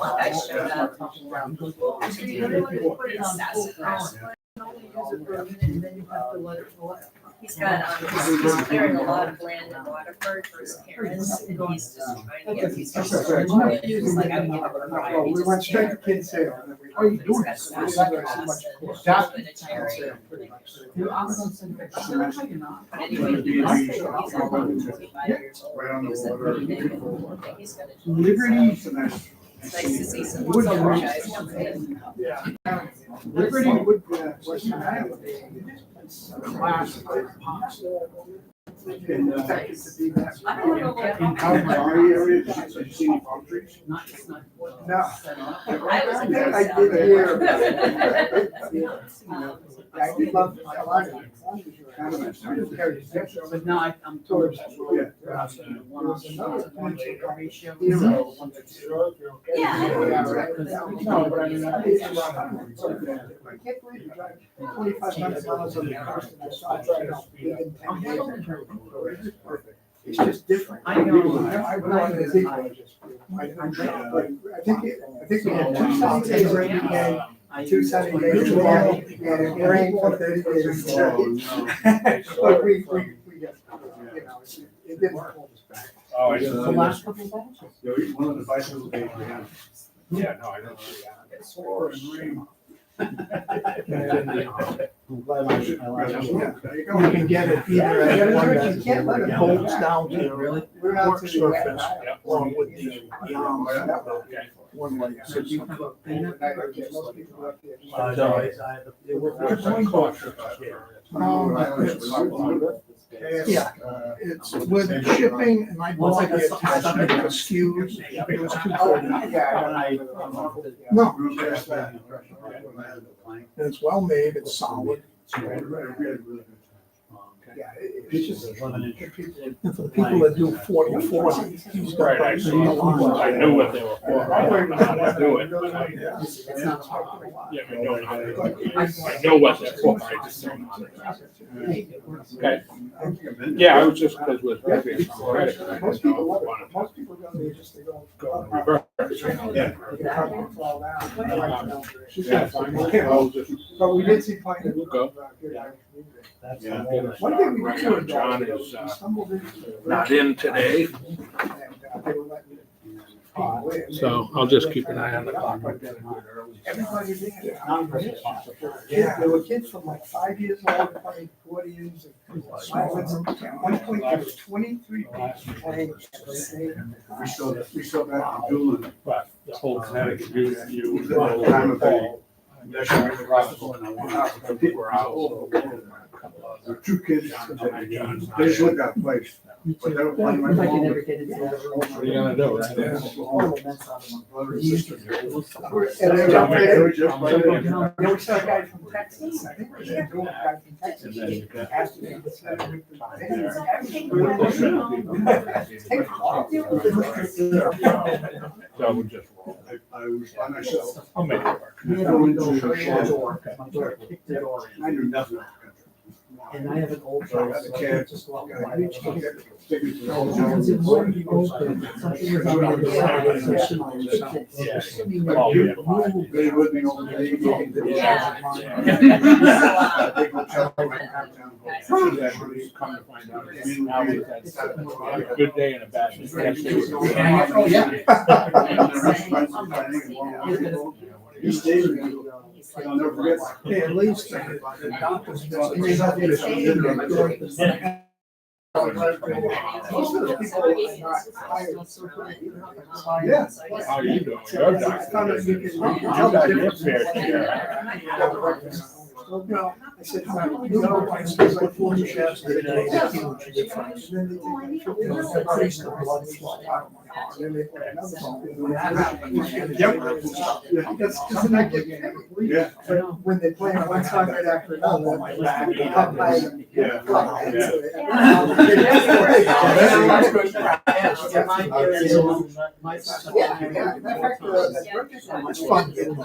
I showed up. Actually, you know what, put it on sassafras. He's got, he's clearing a lot of land in Waterford for his parents, and he's just trying to get these people started. He's like, I'm giving a variety. We went straight to kid sale. And then we, Oh, you doing this? That's been a charity. But anyway, he's about 25 years old. Right on the He was at water. the meeting, and he's gonna join. Liberty. So it's nice to see some silver guys come in. Yeah. Liberty would, Western Iowa. Class. And, to be that. I don't know what. In Calgary area, did you see any palm trees? No. I was in I did hear. I did love Carolina. But now I'm told. Yeah. No, but I mean, I can't believe you drive 2,500 miles on the coast and I saw it right now. It's perfect. It's just different. I know. I think we had 2 sunny days every day, 2 sunny days a day, and it rained for 30 days. But we got, you know, it didn't hold us back. Oh, I The know. last couple of days. One of the bicycle days we had. Yeah, no, I don't see that. It's war and rain. I'm glad I There you You can get it either at one You can't let it bolts down to the We're out work to the surface, Yep. along with the arms, Okay. one leg. So you have a thing that I get most people up there. Yeah, it's with shipping and I bought the attachment of SKUs, it was $240. No, it's well made, it's solid. Yeah, it's just. And for the people that do 40 or 40, he's got. Right, I knew what they were for. I learned how to do it. Yeah, I know how to do it. I know what they're for, I just don't know how to do it. Okay. Yeah, I was just, because it was very. Most people love it. Most people go, they just, they go. Yeah. But we did see plenty of. Go. One thing we did. John is, we stumbled into- not in today, And, they were letting people in. so I'll just keep an eye on the clock. Everybody there. Yeah, there were kids from like 5 years old, playing accordions. And at one point, there was 23 people playing at the same. We still got the dueling. But the whole Connecticut, you. Time of day. People were out. There were 2 kids, they still got placed, but they were playing right along with. What are you gonna do, right? Brother and sister. And they John, were- we just played it. Then we saw a guy from Texas, I think we had a guy from Texas. Asked me if So we'll just roll. I was by myself. I'll make it work. I went to I knew nothing about the country. And I have an old. So I got the cab. Just walk I by. reached out, take me to the whole Because it house. wouldn't open. Something was on the other side of the system. They would be over there. They go to the Yeah. They go check out my hometown. Come to find out, now we've had a good day and a bad day. Oh, yeah. He stayed with me. I'll never forget. Hey, at least the doctors. Most of the people are not hired. Yeah. How you doing? Your I doctor. found out you can Tell tell the that difference. fair share. No, I said, how you know, I said, like, 40 shots a day, that's huge difference. And then they take, increase the blood flow out of my heart. Then they put another one. Yep. Because then I get, Yeah. but when they play on one side right after another, my back, up my. Yeah. It's fun getting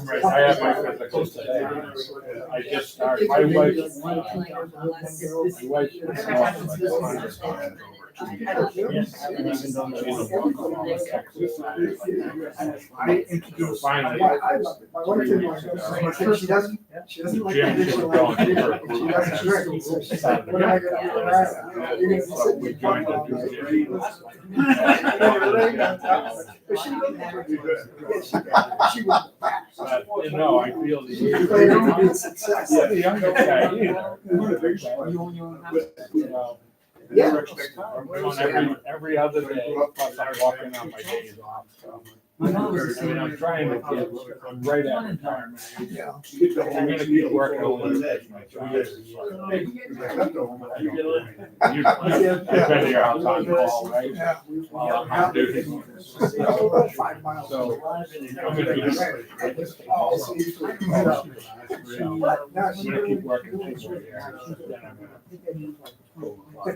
Right, I have my physical today. I just started, my wife. I introduced. Finally. I love it. My wife didn't like it. She doesn't like Jim, the she was additional going activity. for a She doesn't drink. So she said, "What am I gonna do? You're gonna sit We and joined talk all the night." But she didn't have it. She was back. But, you know, I feel the. She played it to be a success. Yeah, the younger guy either. You know, Yeah. I'm going every other day, plus I'm walking on my days off, so. I mean, I'm trying to get, I'm right at retirement. Yeah. I'm gonna keep working on it. I've been to your house on call, right? Yeah. While I'm on duty. 5 miles. So, I'm gonna be. Oh, so you- So, But now I'm she gonna keep really- working. Then I'm gonna go.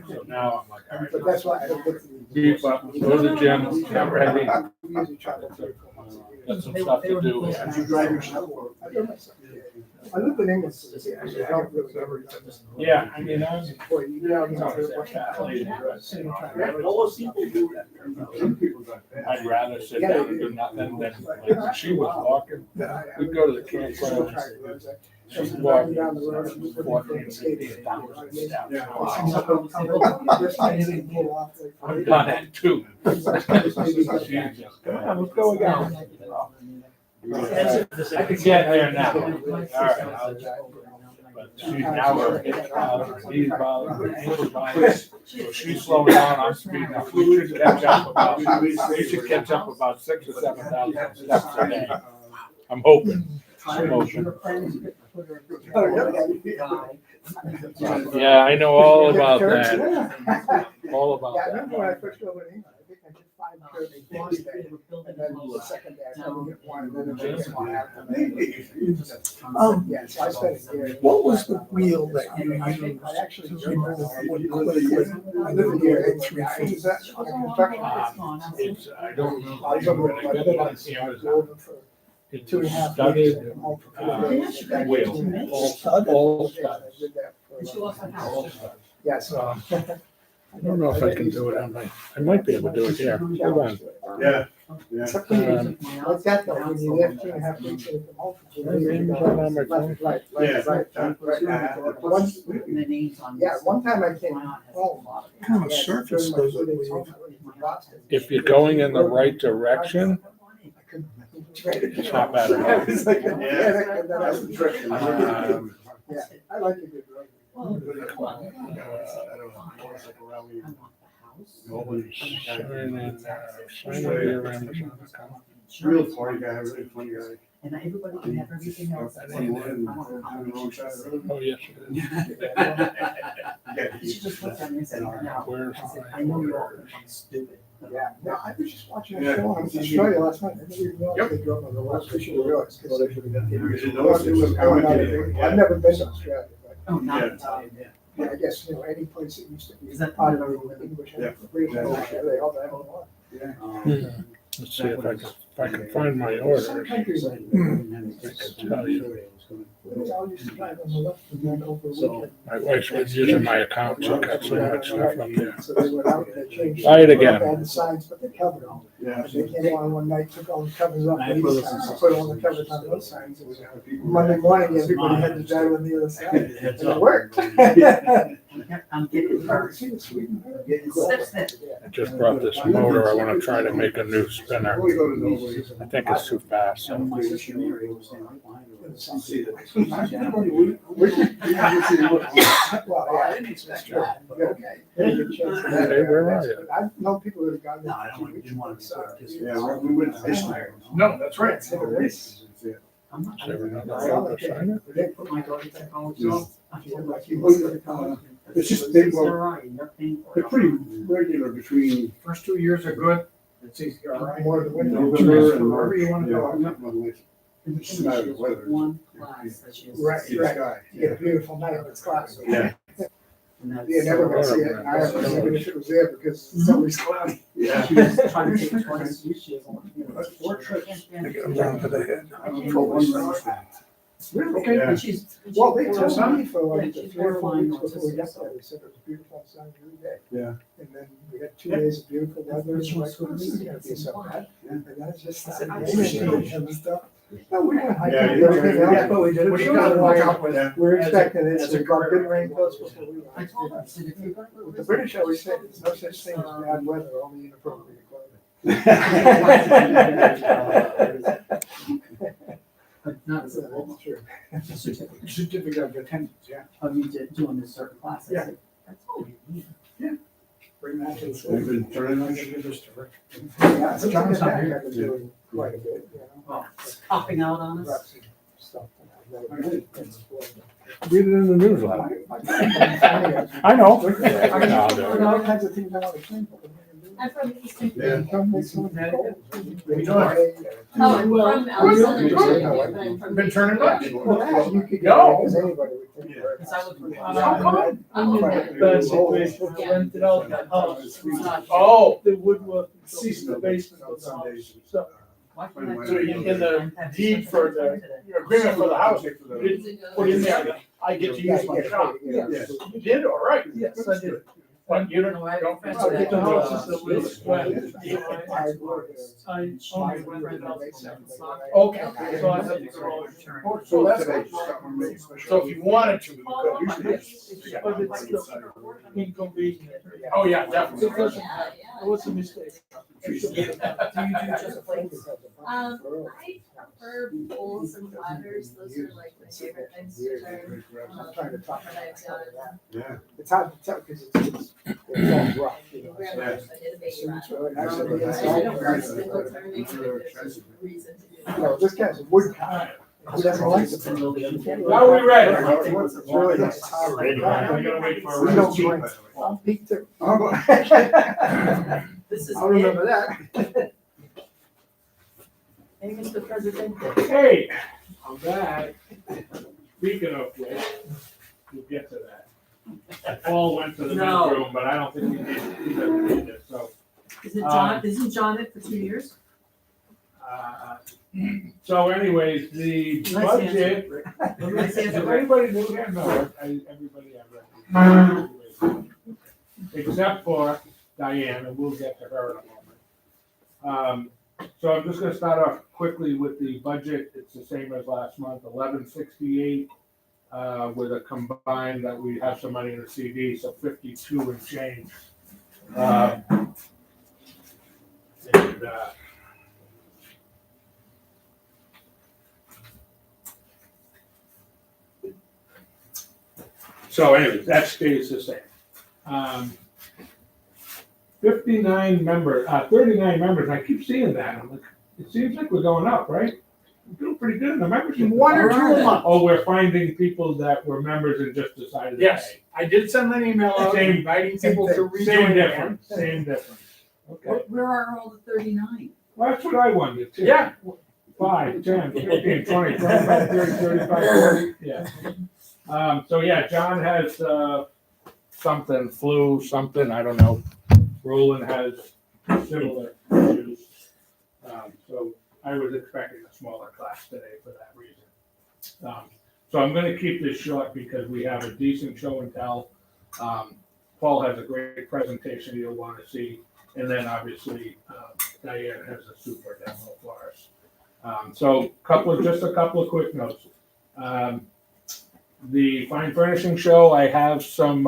So now I'm like, all right. But that's why I don't get to. Beef up, go to the gym, I'm ready. We usually try to do it for once a year. Got some stuff to do. And you drive yourself or? I do myself. I live in England, so yeah, actually, I don't really ever. Yeah, I mean, I'm. Boy, you know, you know, what's that? I'd rather sit down and do nothing than, like, she was walking, we'd go to the campground. She's walking down the road. and we're walking gonna skate. 15,000 steps. I'm Yeah. done at 2. She's just, come on, let's go again. I could get there now. All right. But she's now her hips bother, her knees bother, her ankles bother. So she's slowing down, I'm speeding up. We should catch up about 6,000 or 7,000 steps a day. I'm hoping. I'm hoping. Yeah, I know all about that. All about Yeah, I that. remember when I first drove in England, I think I did 5 trips the first day, and then the second day I probably get one, and then the next one after that. Yeah, so I spent a year. What was the wheel that you used I actually to remove remove what what you clip put with? I live in here, and 3 feet. On a construction. It's, I don't know. I was over I there, got it on I Amazon. drove for It's 2.5 studded, weeks. and all for 4 days. wheel. Studded? All Yeah, I studded. did that for, All studded. yeah, so. I don't know if I can do it on my, I might be able to do it here. Hold on. Yeah, yeah. It's up to you. Like that though, when you live 2.5 weeks in the multiple. On my phone. Right. One time I came home. What kind of surface does it leave? If you're going in the right direction, it's not bad at all. It's like a panic, and then I was drifting. Yeah, I like a good road. Sign over your Amazon account. Real funny guy, really funny guy. And everybody can have everything else. Oh, yes, it is. You should just look down there and say, now, Where's I said, I know you're all gonna be stupid. Yeah, no, I was just watching a show on Australia last night. I didn't even realize they drove on the last issue of realize. I've never been to Australia, but Oh, not in time. yeah, I guess, you know, any place that used to be. Is that part of the English? Yeah. They all have one. Let's see if I can find my orders. Some countries like. I can tell you. They all used to drive on the left and then over the weekend. My wife's been using my account, she got so much stuff up there. So they went out and they changed. Try it again. They had the signs, but they covered them. Yeah. They came on one night, took all the covers off these signs, put all the covers on those signs. Monday morning, everybody had to drive on the other side. And it worked. I'm getting hurt. Steps that. I just brought this motor, I wanna try to make a new spinner. I think it's too fast, so. Well, yeah, I didn't expect that, but okay. Hey, where are you? I know people that have gone. No, I don't, didn't want to start this. Yeah, we went to this night. No, that's right. I'm not. Is there another way to sign it? They put my daughter to college. I told her, Like you look at the color. It's just, they, They're well, right, and they're paying for they're it. pretty regular between First 2 years are good. It's easy, all right. More of the winter. November and Wherever March. you want to go. And the It's not thing is, she weather. has one class that she has. Right, See the right. sky. You get a beautiful night of its class. Yeah. And that's- You never gonna see it in Ireland, even if it was there, because it's always cloudy. Yeah. She was trying to take twice, she has only, you know, 4 trips. They get them down to the head. I can't go one road. Really? Okay, Yeah. and she's. Well, they she's told me for like Yeah, she's 3 or 4 borderline weeks before we got autistic, there, they said it was a beautiful sunny day. Yeah. And then we had 2 days of beautiful weather, and She we're was like, sort well, of this is reading gonna it be so some bad. And then it just I said, started I raining appreciate and stuff. No, we went hiking Yeah, and you everything did. else, but we did it. What do you We got gotta away. watch out with that? We're As a- expecting it, as so a we got career, good rain close before we I went. told her, I said, if you're gonna go. The British always say there's no such thing as bad weather, only inappropriate clothing. Not as a That's true. certificate. Certificate of attendance, yeah. Of you doing this certain class. I Yeah. said, that's all you need. Bring that to the We've school. been turning on. Yeah, so John's not here, I've been doing quite a bit, you know. Well, popping out on us. Reps and stuff that I've never done before. Read it in the newsletter. I I know. got all kinds of things I want to change. but I'm gonna do it. I'm from Eastern. Yeah. Come make some goals. Oh, I'm from Alexander, but I'm from. Been turning Well, on. that you could No. go, because anybody would think. Yeah. we're- Because I look for. How come? I'm in that bad situation, I rented out the house, Oh. the woodwork, the Seasonal. basement On of the house. Sundays. So, Why can't I So do you it? get the I'm deed for the- Your agreement for the house, you didn't put in there, I get to use my shop. Yes. You did, all right. yes, I did. But you don't, No, I- don't. Well, The house is a little square. I work there. I only rented out the second floor. Okay. So I had to go all. So that's good. So if you wanted to, you could, usually it's. But it's still inconvenient. Oh, yeah, definitely. Because Yeah, it was a mistake. Do you do just plates? I prefer bowls and platters, those are like my favorite things to turn. I'm trying to talk When about I've done that. Yeah. It's hard to tell because it's all rough, you know. so- grandma's, I did a baby so rat. it's really nice. I don't want spindle turning, but there's a reason to do You that. know, this guy's a woodcut. He doesn't like the. Now we ready. It's really nice. It's hard. We gotta wait for. We don't drink. I'm Pete too. I'll This is I'll it. remember that. Hey, Mr. President. Hey, I'm back. Speaking of which, we'll get to that. Paul went to the No. men's room, but I don't think he doesn't need it, so. Isn't John it for 2 years? So anyways, the Nice budget. Nice answer, Does Rick. anybody know that? No, everybody I read. Except for Diane, and we'll get to her in a moment. So I'm just gonna start off quickly with the budget. It's the same as last month, 1168, with a combined that we have some money in the CD, so 52 and change. And, so anyway, that stays the same. 39 members, 39 members, I keep seeing that, I'm like, it seems like we're going up, right? We're doing pretty good in the membership. One or two a month. Oh, we're finding people that were members and just decided to pay. Yes, I did send an email out Same- inviting people to Same rejoin. difference, same difference. Okay, Where are all the 39? well, that's what I wondered too. Yeah. 5, 10, 15, 20, 25, 30, 35, 40, yeah. So yeah, John has, something, flu, something, I don't know. Roland has similar issues. So I was expecting a smaller class today for that reason. So I'm gonna keep this short because we have a decent show and tell. Paul has a great presentation you'll wanna see. And then obviously, Diane has a super demo for us. So just a couple of quick notes. The fine furnishing show, I have some,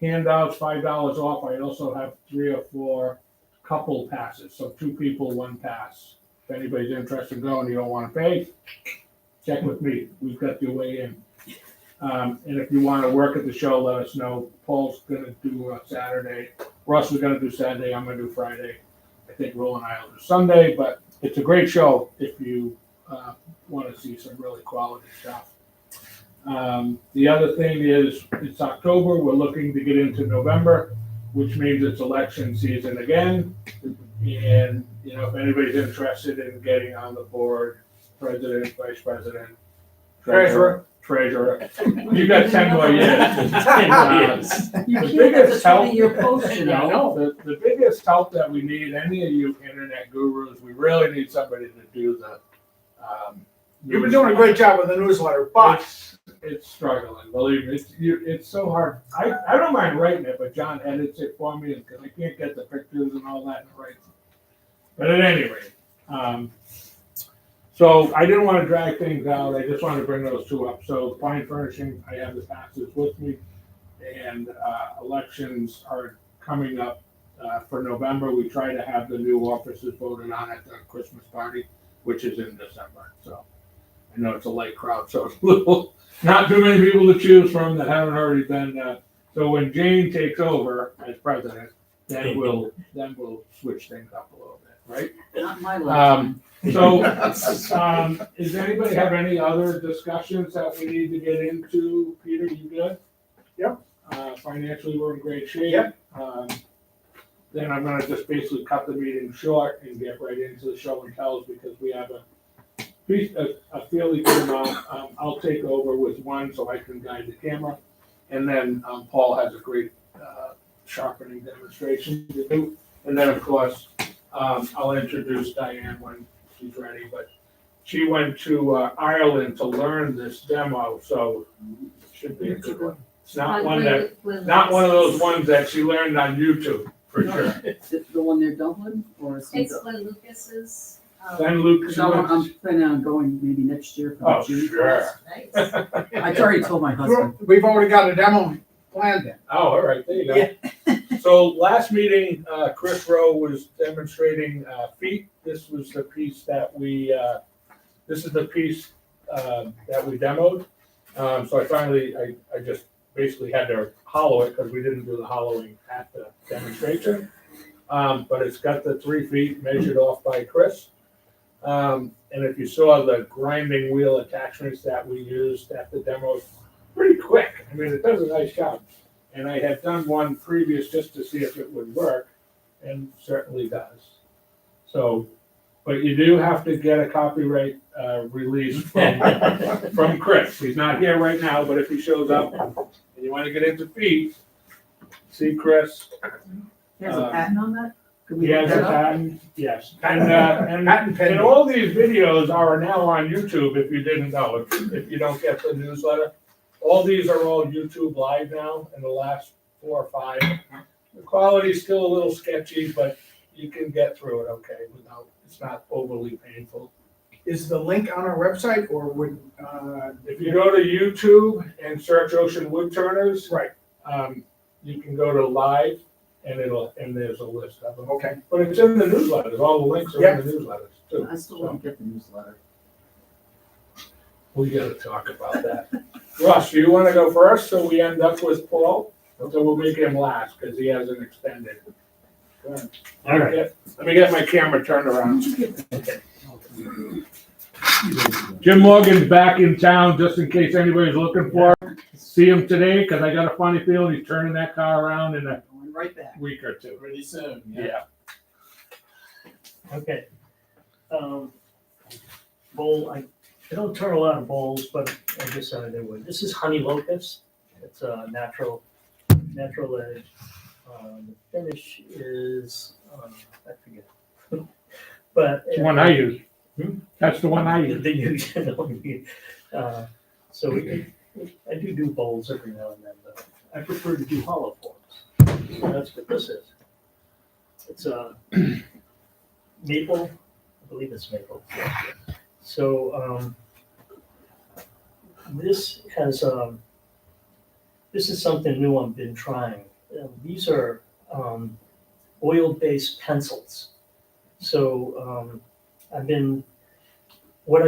handouts, $5 off. I also have 3 or 4 couple passes, so 2 people, 1 pass. If anybody's interested in going, you don't wanna pay, check with me. We've got your way in. And if you wanna work at the show, let us know. Paul's gonna do Saturday. Russ is gonna do Saturday, I'm gonna do Friday. I think Roland and I will do Sunday, but it's a great show if you wanna see some really quality stuff. The other thing is, it's October, we're looking to get into November, which means it's election season again. And, you know, if anybody's interested in getting on the board, president, vice president, treasurer, you got 10 more years. 10 more years. You The can't have biggest the help- 20-year post, you I know? know, the biggest help that we need, any of you internet gurus, we really need somebody to do You've been doing a great job with the newsletter, but It's struggling, believe me. It's so hard. I don't mind writing it, but John edits it for me because I can't get the pictures and all that in the right. But at any rate, so I didn't want to drag things out. I just wanted to bring those two up. So fine furnishing, I have the passes with me, and elections are coming up for November. We try to have the new officers voted on at the Christmas party, which is in December. So I know it's a late crowd, so it's a little, not too many people to choose from that haven't already been. So when Jane takes over as president, then we'll switch things up a little bit, right? Not my lifetime. So, does anybody have any other discussions that we need to get into? Peter, you good? Yep. Financially, we're in great shape. Yep. Then I'm gonna just basically cut the meeting short and get right into the show and tells because we have a fairly good amount. I'll take over with one so I can guide the camera. And then Paul has a great sharpening demonstration to do. And then, of course, I'll introduce Diane when she's ready. But she went to Ireland to learn this demo, so it should be a good one. It's not one of those ones that she learned on YouTube, for sure. The one they're Dublin, or is it? It's Glen Lucas's. Then Luke, So I'm planning on going maybe next year for oh, the June sure. class. Nice. I already told my husband. we've already got a demo planned then. Oh, all right, there you go. So last meeting, Chris Rowe was demonstrating feet. This was the piece that this is the piece that we demoed. So I finally, I just basically had to hollow it because we didn't do the hollowing at the demonstration. But it's got the 3 feet measured off by Chris. And if you saw the grinding wheel attachments that we used at the demo, pretty quick. I mean, it does a nice job. And I had done one previous just to see if it would work, and certainly does. So, but you do have to get a copyright release from Chris. He's not here right now, but if he shows up and you want to get into feet, see Chris. He has a patent on that? Could we He look has a that up? patent, yes. And all these videos are now on YouTube if you didn't know, if you don't get the newsletter. All these are all YouTube live now in the last 4 or 5. The quality's still a little sketchy, but you can get through it okay without, it's not overly painful. Is the link on our website or would, If you go to YouTube and search Ocean Wood Turners, right, you can go to live and there's a list of them. okay. But it's in the newsletters, all the links are in the newsletters too. I still don't get the newsletter. We gotta talk about that. Russ, do you wanna go first, so we end up with Paul? So we'll make him last, cause he hasn't extended. Go ahead. All right. Let me get my camera turned around. Jim Morgan's back in town, just in case anybody's looking for him. See him today, cause I got a funny feeling he's turning that car around in a Going right back. week or two. Pretty soon, Yeah. Okay. Bowl, I don't turn a lot of bowls, but I decided I would. This is honey locust. It's a natural edge. The finish is, I forget. But. It's the one I use. That's the one I use. So I do bowls every now and then, but I prefer to do hollow forms. So that's what this is. It's a maple, I believe it's maple. So this is something new I've been trying. These are oil-based pencils. So when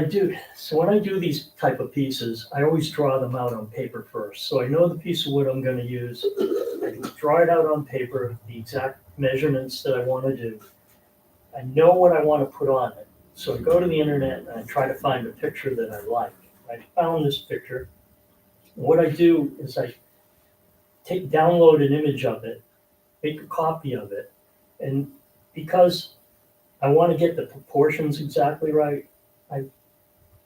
I do these type of pieces, I always draw them out on paper first. So I know the piece of wood I'm gonna use. I draw it out on paper, the exact measurements that I wanna do. I know what I wanna put on it. So I go to the internet and I try to find a picture that I like. I found this picture. What I do is I download an image of it, make a copy of it, and because I want to get the proportions exactly right, I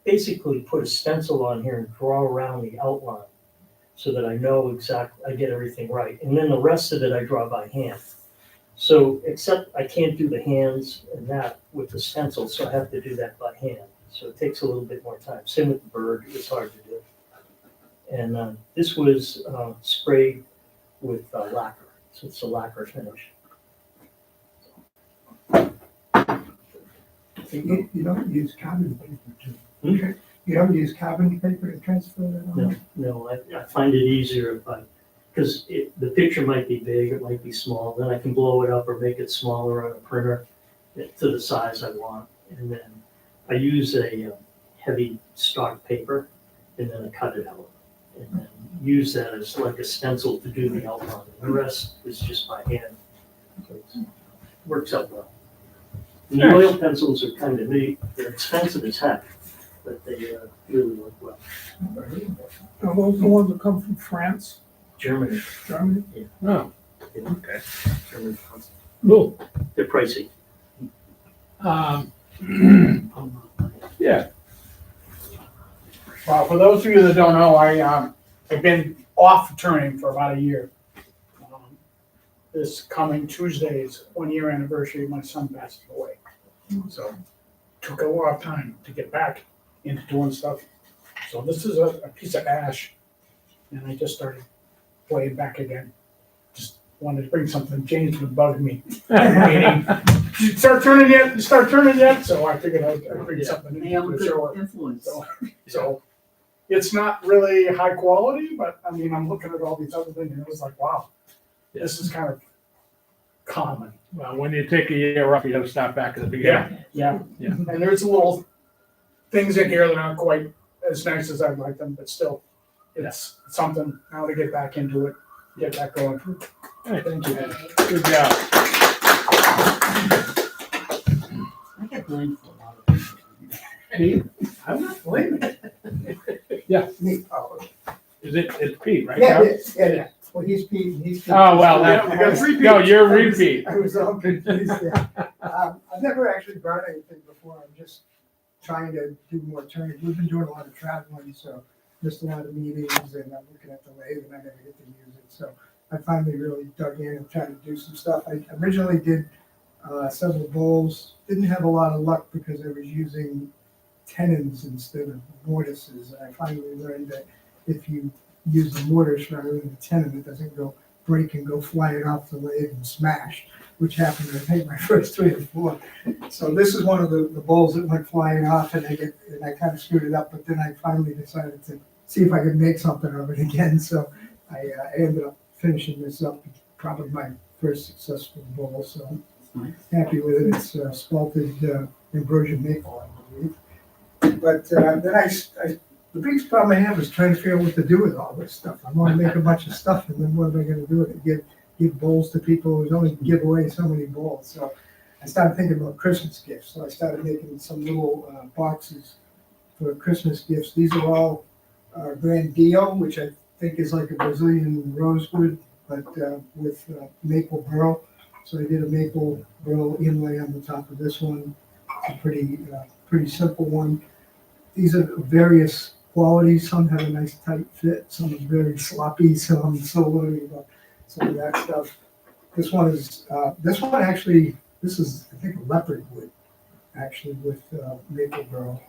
basically put a stencil on here and draw around the outline so that I know exactly, I get everything right. And then the rest of it I draw by hand. So, except I can't do the hands and that with the stencil, so I have to do that by hand. so it takes a little bit more time. Same with the bird, it's hard to do. And this was sprayed with lacquer, so it's a lacquer finish. You don't use carbon paper to, Hmm? you don't use carbon paper to transfer that on? No, I find it easier if because the picture might be big, it might be small, then I can blow it up or make it smaller on a printer to the size I want. And then I use a heavy stock paper and then I cut it out. And then use that as like a stencil to do the outline. The rest is just by hand. So it works out well. And the oil pencils are kind of neat. They're expensive as heck, but they really work well. Are those the ones that come from France, Germany. Germany? Oh, Yeah. okay. German. Cool. They're pricey. Yeah. Well, for those of you that don't know, I've been off touring for about a year. This coming Tuesday is 1 year anniversary of my son passing away. So took a lot of time to get back into doing stuff. So this is a piece of ash, and I just started playing back again. Just wanted to bring something. James was bugging me. Meaning, you start turning yet? You start turning yet? So I figured I'd bring something Hey, I'm a in to show good it. influence. So it's not really high quality, but I mean, I'm looking at all these other things and it was like, wow, this is kind of common. Well, when you take a year off, you gotta start back at the beginning. Yeah. Yeah. And there's little things in here that aren't quite as nice as I'd like them, but still, it's something now to get back into it, get that going. Thank you. Good job. I get blamed for a lot of things. Pete, I'm not blaming it. Yeah. Me, oh, it's Pete, right? yeah, Now? yeah. Well, he's Pete and he's Pete. Oh, well, Yeah, that, I got three no, Petes. you're repeat. I was all confused there. I've never actually brought anything before. I'm just trying to do more turning. We've been doing a lot of traveling, so missed a lot of meetings, and I'm looking at the lathe, and I never get to use it. So I finally really dug in and tried to do some stuff. I originally did several bowls. Didn't have a lot of luck because I was using tenons instead of mortises. And I finally learned that if you use the mortise rather than the tenon, it doesn't go break and go flying off the lathe and smash, which happened I think my first 3 or 4. So this is one of the bowls that went flying off, and I kind of screwed it up. But then I finally decided to see if I could make something of it again. So I ended up finishing this up. Probably my first successful bowl. So I'm happy with it. It's sculpted ambrosia maple, I believe. But then the biggest problem I have is trying to figure out what to do with all this stuff. I want to make a bunch of stuff, and then what am I going to do with it? Give bowls to people who only give away so many bowls. So I started thinking about Christmas gifts. So I started making some little boxes for Christmas gifts. These are all Grandio, which I think is like a Brazilian rosewood, but with maple burl. So I did a maple burl inlay on the top of this one. It's a pretty simple one. These are various qualities. Some have a nice tight fit. Some are very sloppy. So I'm so worried about some of that stuff. This one is actually, this is, I think, a leopard wood, actually, with maple burl.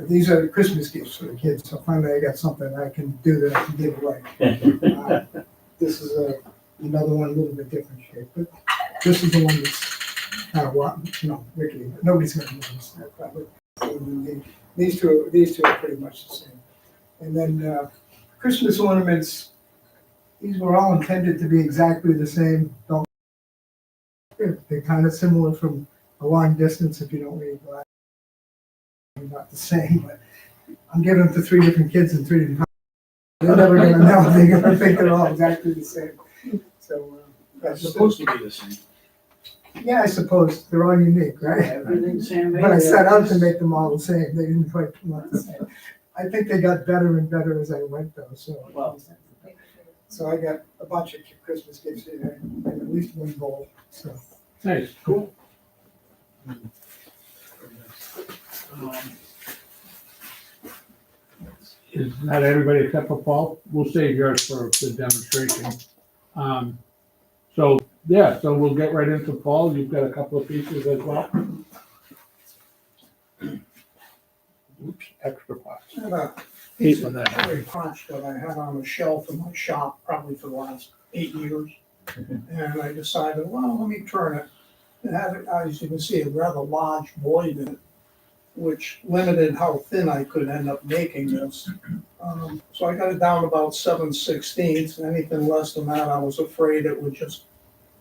These are Christmas gifts for the kids. So finally I got something I can do that I can give away. This is another one, a little bit different shape, but this is the one that's kind of rickety. But nobody's going to notice that probably. These two are pretty much the same. And then Christmas ornaments, these were all intended to be exactly the same. They're kind of similar from a long distance if you don't read black. They're not the same, but I'm giving them to 3 different kids in 3 different. They're never going to know. They're going to think they're all exactly the same. So It's supposed to be the same. yeah, I suppose they're all unique, right? Everything's handmade. But I set out to make them all the same. They didn't quite come out the same. I think they got better and better as I went, though. So I got a bunch of Christmas gifts here, and at least one bowl. So Nice, cool. Is not everybody except for Paul? We'll save yours for the demonstration. So we'll get right into Paul. You've got a couple of pieces as well. Oops, extra parts. I had a Hate piece when of that cherry punch that I had on a shelf in my shop probably for the last 8 years. And I decided, well, let me turn it. It had, as you can see, a rather large void in it, which limited how thin I could end up making this. So I got it down about 7/16. Anything less than that, I was afraid it would just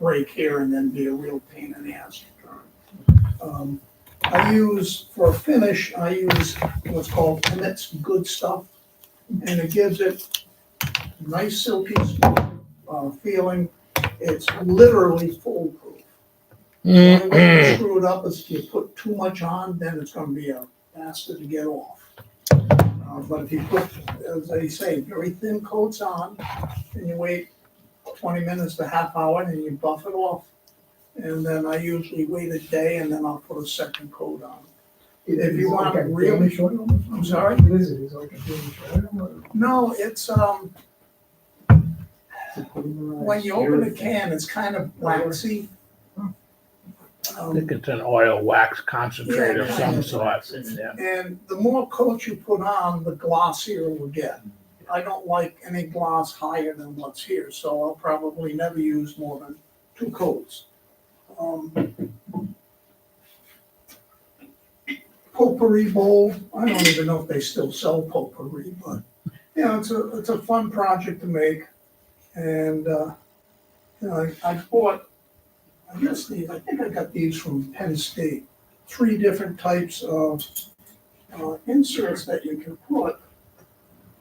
break here and then be a real pain in the ass to turn. I use, for a finish, I use what's called Emmett's Good Stuff, and it gives it a nice silky feeling. It's literally foolproof. The only way you screw it up is if you put too much on, then it's gonna be a bastard to get off. But if you put, as they say, very thin coats on, and you wait 20 minutes to half hour, and you buff it off. And then I usually wait a day, and then I'll put a second coat on. If you want it really short, I'm sorry? What is it? Is it like a daily short? No, it's, when you open a can, it's kind of waxy. I think it's an oil wax concentrate of some sort. Yeah. And the more coats you put on, the glossier it will get. I don't like any gloss higher than what's here, so I'll probably never use more than 2 coats. Potpourri bowl, I don't even know if they still sell potpourri, but, you know, it's a fun project to make. And, you know, I bought, I guess these, I think I got these from Penn State, 3 different types of inserts that you can put.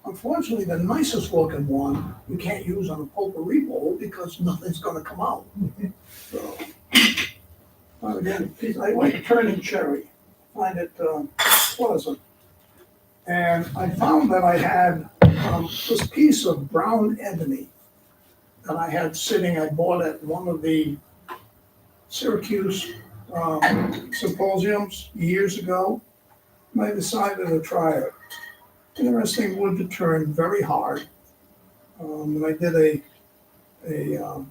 Unfortunately, the nicest looking one you can't use on a potpourri bowl because nothing's gonna come out. So, again, I like turning cherry, find it pleasant. And I found that I had this piece of brown ebony that I had sitting, I bought at one of the Syracuse symposiums years ago, and I decided to try it. Interesting wood to turn, very hard. And I did a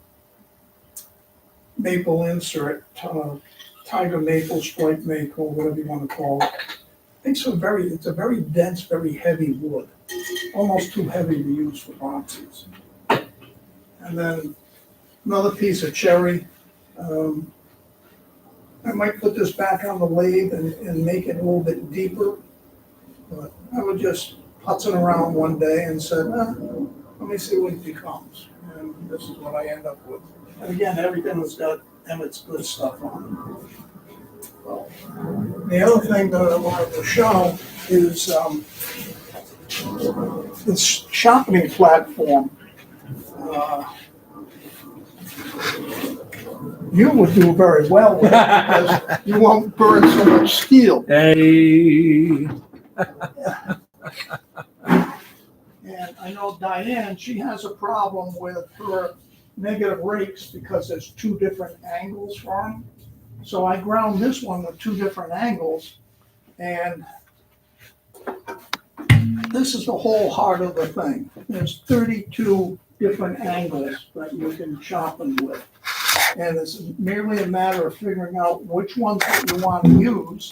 maple insert, tiger maple, striped maple, whatever you want to call it. It's a very dense, very heavy wood, almost too heavy to use for boxes. And then another piece of cherry. I might put this back on the lathe and make it a little bit deeper. But I was just putzing around one day and said, let me see what it becomes. And this is what I end up with. And again, everything has got Emmett's Good Stuff on it. Well, the other thing that I wanted to show is this sharpening platform. You would do very well with it because you won't burn so much steel. Hey. And I know Diane, she has a problem with her negative rakes because there's 2 different angles for them. So I ground this one with 2 different angles, and this is the whole heart of the thing. There's 32 different angles that you can sharpen with. And it's merely a matter of figuring out which ones that you want to use.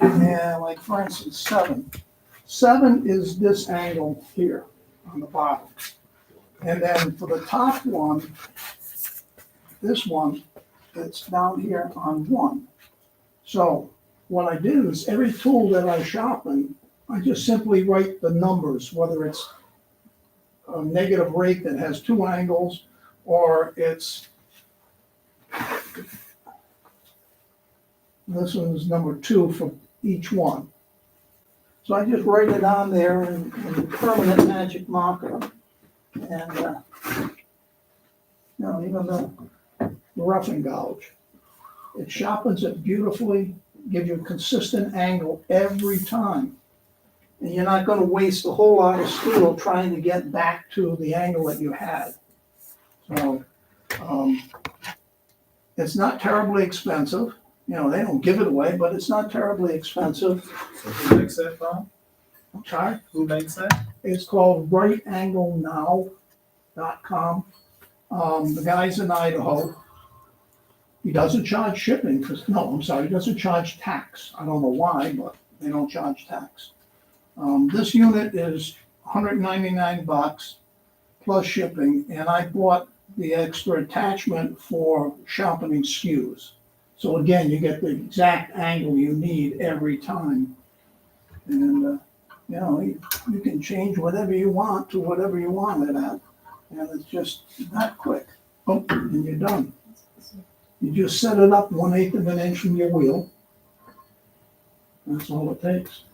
And like, for instance, 7. 7 is this angle here on the bottom. And then for the top one, this one, it's down here on 1. So what I do is every tool that I sharpen, I just simply write the numbers, whether it's a negative rake that has 2 angles, or it's, this one's number 2 for each one. So I just write it on there in permanent magic marker. And, you know, even the roughing gouge. It sharpens it beautifully, gives you a consistent angle every time. And you're not gonna waste a whole lot of steel trying to get back to the angle that you had. So, it's not terribly expensive. You know, they don't give it away, but it's not terribly expensive. So who makes that phone? I'm sorry? Who makes that? It's called rightanglenow.com. The guy's in Idaho. He doesn't charge shipping, he doesn't charge tax. I don't know why, but they don't charge tax. This unit is $199 plus shipping, and I bought the extra attachment for sharpening skews. So again, you get the exact angle you need every time. And, you can change whatever you want to whatever you want it at. And it's just that quick. Oh, and you're done. You just set it up 1/8 of an inch from your wheel. That's all it takes.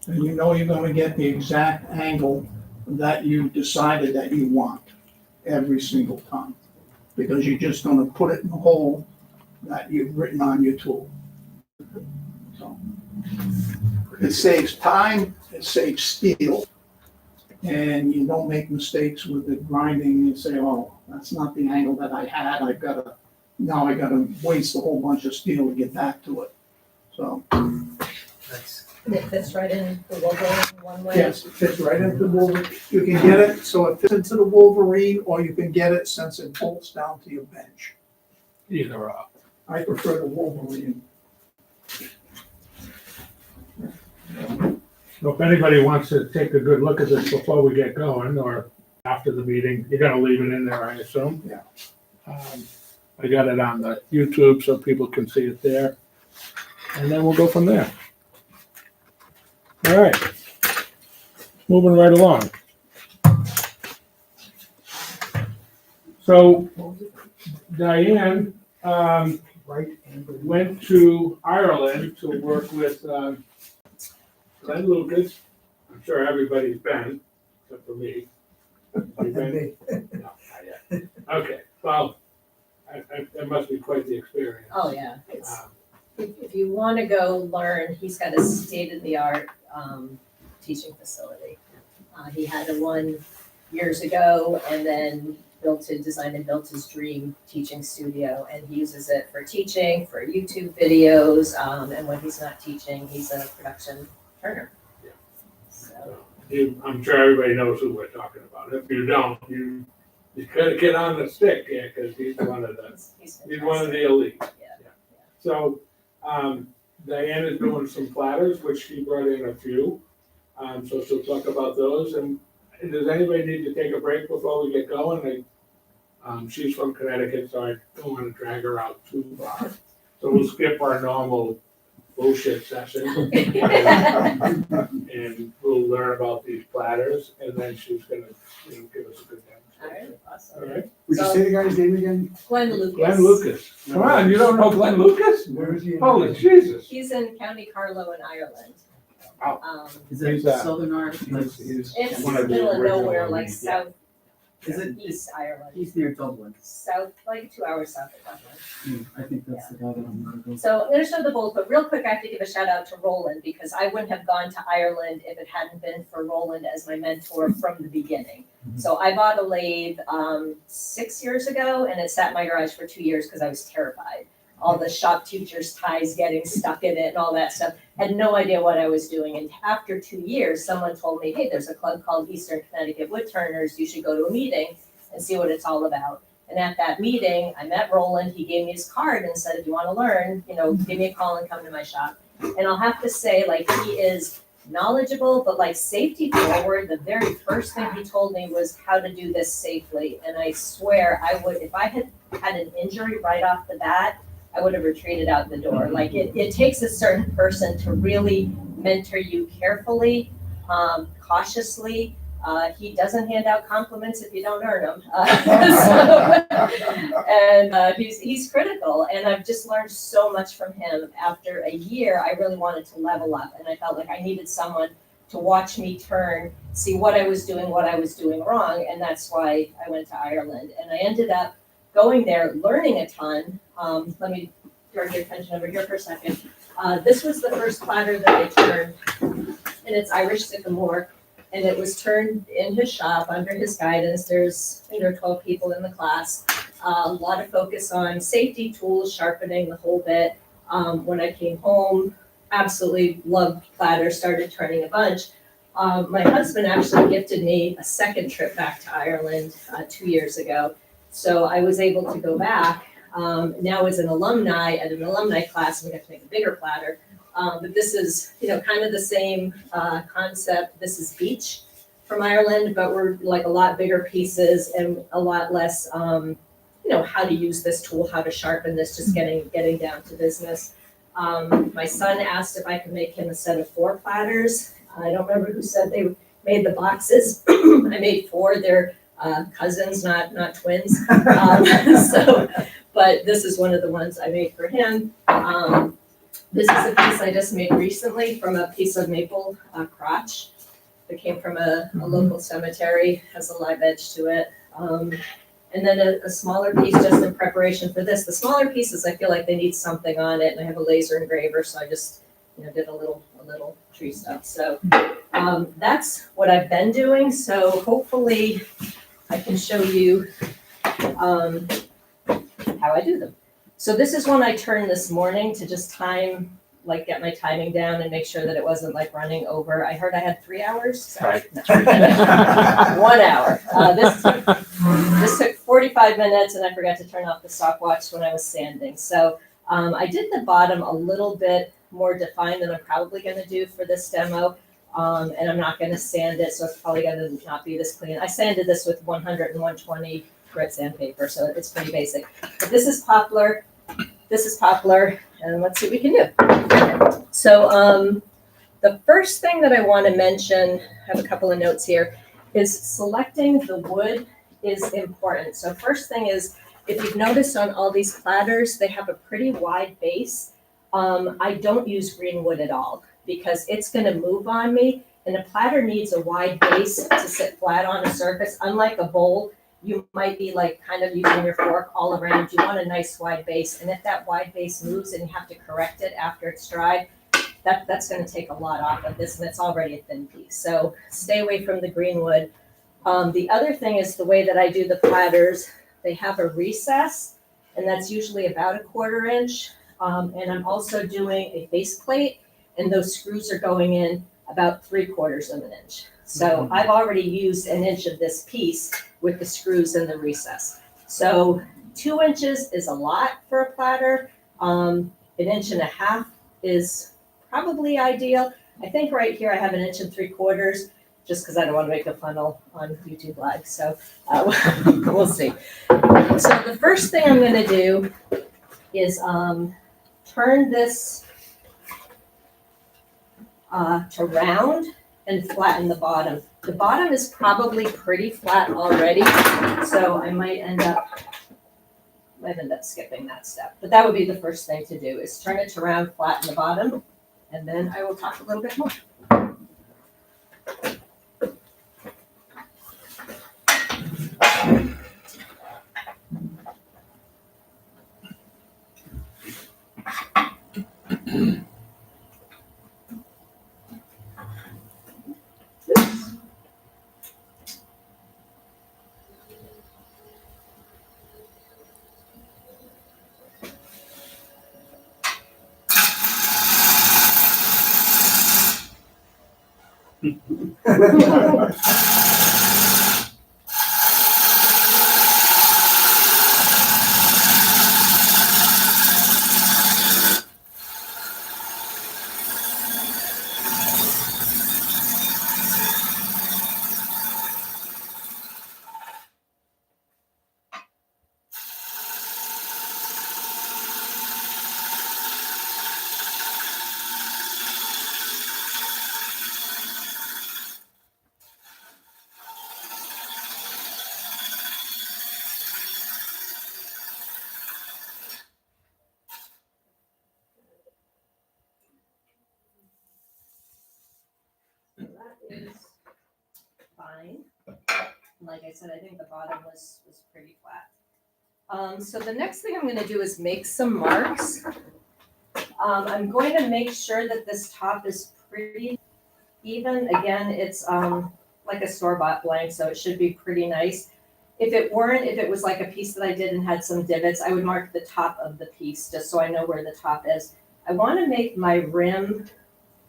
And you know you're gonna get the exact angle that you decided that you want every single time. Because you're just gonna put it in the hole that you've written on your tool. So it saves time, it saves steel, and you don't make mistakes with the grinding and say, oh, that's not the angle that I had, now I gotta waste a whole bunch of steel to get back to it. So, Nice. And it fits right in the Wolverine one way. yes, it fits right into the Wolverine. You can get it so it fits into the Wolverine, or you can get it since it bolts down to your bench. Either or. I prefer the Wolverine. So if anybody wants to take a good look at this before we get going, or after the meeting, you're gonna leave it in there, I assume? Yeah. I got it on the YouTube so people can see it there, and then we'll go from there. All right, moving right along. So Diane, went to Ireland to work with, Glen Lucas. I'm sure everybody's been, except for me. You've been? No, not yet. Okay, well, it must be quite the experience. Oh, yeah, it's, if you wanna go learn, he's got a state-of-the-art, teaching facility. He had one years ago and then designed and built his dream teaching studio, and he uses it for teaching, for YouTube videos, and when he's not teaching, he's a production turner. Yeah. So, I'm sure everybody knows who we're talking about. If you don't, you gotta get on the stick, yeah, because he's one of the, he's he's one of fantastic. the elite. Yeah. So, Diane is doing some platters, which she brought in a few. So she'll talk about those. And does anybody need to take a break before we get going? She's from Connecticut, so I don't want to drag her out too far. So we'll skip our normal bullshit session. And we'll learn about these platters, and then she's gonna, give us a good All demonstration. right, awesome. All right? Would you say the guy's name again? Glen Lucas. Glen Lucas. Come on, you don't know Glen Lucas? Where is he? Holy Jesus. He's in County Carlow in Ireland. Wow. Is it He's, Southern Ireland? It's One of the middle of original nowhere, like ones, south, Is it, east Ireland, he's near Dublin. south, like 2 hours south of Dublin. I think that's the guy that I'm gonna go. So I'm gonna show the bullet, but real quick, I have to give a shout out to Roland, because I wouldn't have gone to Ireland if it hadn't been for Roland as my mentor from the beginning. So I bought a lathe 6 years ago, and it sat in my garage for 2 years because I was terrified. All the shop teachers' ties getting stuck in it and all that stuff. Had no idea what I was doing. And after 2 years, someone told me, hey, there's a club called Eastern Connecticut Wood Turners. You should go to a meeting and see what it's all about. And at that meeting, I met Roland. He gave me his card and said, if you want to learn, give me a call and come to my shop. And I'll have to say, he is knowledgeable, but safety forward. The very first thing he told me was how to do this safely. And I swear I would, if I had had an injury right off the bat, I would have retreated out the door. It takes a certain person to really mentor you carefully, cautiously. He doesn't hand out compliments if you don't earn them. And he's critical. And I've just learned so much from him. After a year, I really wanted to level up. And I felt like I needed someone to watch me turn, see what I was doing wrong. And that's why I went to Ireland. And I ended up going there, learning a ton. Let me direct your attention over here for a second. This was the first platter that I turned, and it's Irish sycamore, and it was turned in his shop under his guidance. There's 12 people in the class. A lot of focus on safety tools, sharpening the whole bit. When I came home, absolutely loved platter, started turning a bunch. My husband actually gifted me a second trip back to Ireland 2 years ago. So I was able to go back, now as an alumni at an alumni class, and we got to make a bigger platter. But this is, kind of the same concept. This is beech from Ireland, but we're like a lot bigger pieces and a lot less, how to use this tool, how to sharpen this, just getting down to business. My son asked if I could make him a set of 4 platters. I don't remember who said they made the boxes. I made 4. They're cousins, not twins. But this is one of the ones I made for him. This is a piece I just made recently from a piece of maple crotch that came from a local cemetery, has a live edge to it. And then a smaller piece just in preparation for this. The smaller pieces, I feel like they need something on it, and I have a laser engraver, so I just, did a little tree stuff. So that's what I've been doing. So hopefully I can show you how I do them. So this is one I turned this morning to just get my timing down and make sure that it wasn't like running over. I heard I had 3 hours. So Right. no. 1 hour. This took 45 minutes, and I forgot to turn off the stopwatch when I was sanding. So I did the bottom a little bit more defined than I'm probably going to do for this demo. And I'm not going to sand it, so it's probably going to not be this clean. I sanded this with 100 and 120 grit sandpaper, so it's pretty basic. But this is poplar, and let's see what we can do. So the first thing that I want to mention, I have a couple of notes here, is selecting the wood is important. So first thing is, if you've noticed on all these platters, they have a pretty wide base. I don't use green wood at all because it's going to move on me, and a platter needs a wide base to sit flat on a surface. Unlike a bowl, you might be like kind of using your fork all around. You want a nice wide base, and if that wide base moves and you have to correct it after it's dried, that's going to take a lot off of this, and it's already a thin piece. So stay away from the green wood. The other thing is the way that I do the platters, they have a recess, and that's usually about a 1/4 inch. And I'm also doing a base plate, and those screws are going in about 3/4 of an inch. So I've already used 1 inch of this piece with the screws in the recess. So 2 inches is a lot for a platter. 1.5 inches is probably ideal. I think right here I have 1 3/4 inches, just because I don't want to make a funnel on YouTube Live. So we'll see. So the first thing I'm going to do is turn this to round and flatten the bottom. The bottom is probably pretty flat already, so I might end up skipping that step. But that would be the first thing to do, is turn it to round, flatten the bottom, and then I will talk a little bit more. Is fine. Like I said, I think the bottom was pretty flat. So the next thing I'm going to do is make some marks. I'm going to make sure that this top is pretty even. Again, it's like a store-bought blank, so it should be pretty nice. If it was like a piece that I did and had some divots, I would mark the top of the piece just so I know where the top is. I want to make my rim.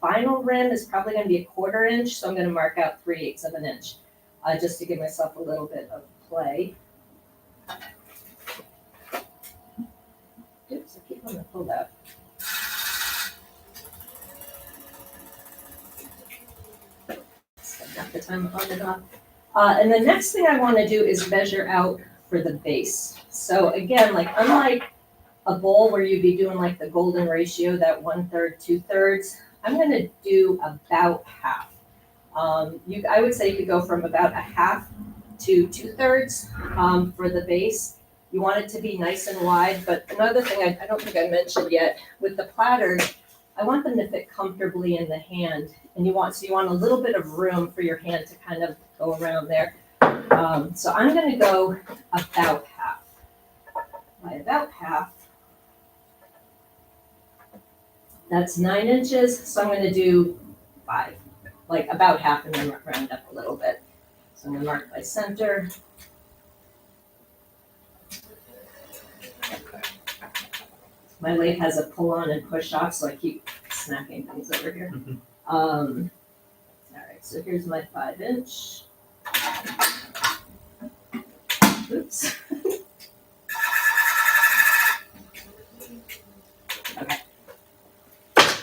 Final rim is probably going to be a 1/4 inch, so I'm going to mark out 3/8 of an inch, just to give myself a little bit of play. Oops, I keep on the pull out. the time on and off. And the next thing I wanna do is measure out for the base. So again, like unlike a bowl where you'd be doing like the golden ratio, that 1/3, 2/3, I'm gonna do about half. I would say you could go from about a half to 2/3 for the base. You want it to be nice and wide, but another thing I don't think I mentioned yet, with the platters, I want them to fit comfortably in the hand. And you want a little bit of room for your hand to kind of go around there. So I'm gonna go about half. By about half, that's 9 inches, so I'm gonna do 5, like about half and then round up a little bit. So I'm gonna mark by center. My lathe has a pull on and push off, so I keep smacking things over here. All right, so here's my 5-inch. Oops. Okay.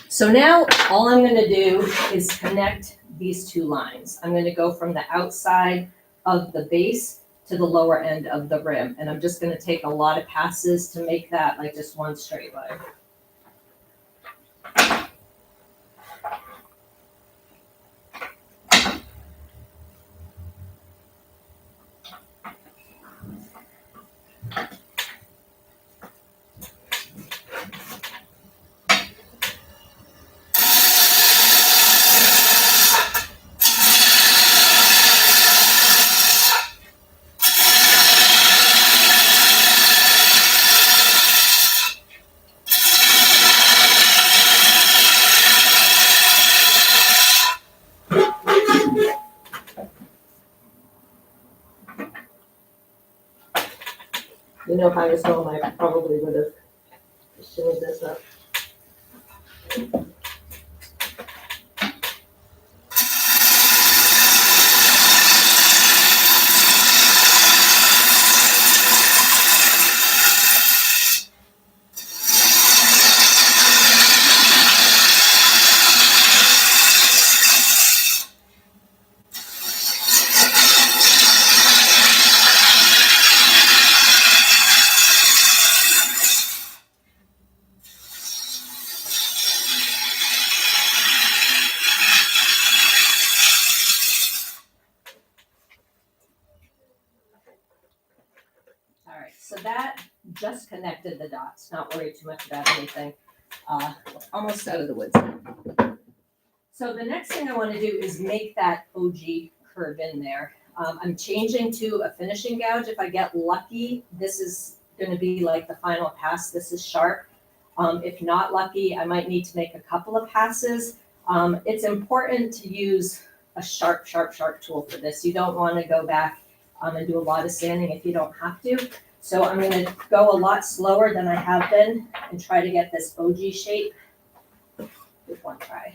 So now all I'm gonna do is connect these two lines. I'm gonna go from the outside of the base to the lower end of the rim. And I'm just gonna take a lot of passes to make that like just one straight line. You know, if I was home, I probably would have shimmied this up. All right, so that just connected the dots, not worried too much about anything. Almost out of the woods. So the next thing I want to do is make that OG curve in there. I'm changing to a finishing gouge. If I get lucky, this is going to be like the final pass. This is sharp. If not lucky, I might need to make a couple of passes. It's important to use a sharp tool for this. You don't want to go back and do a lot of sanding if you don't have to. So I'm going to go a lot slower than I have been and try to get this OG shape with one try.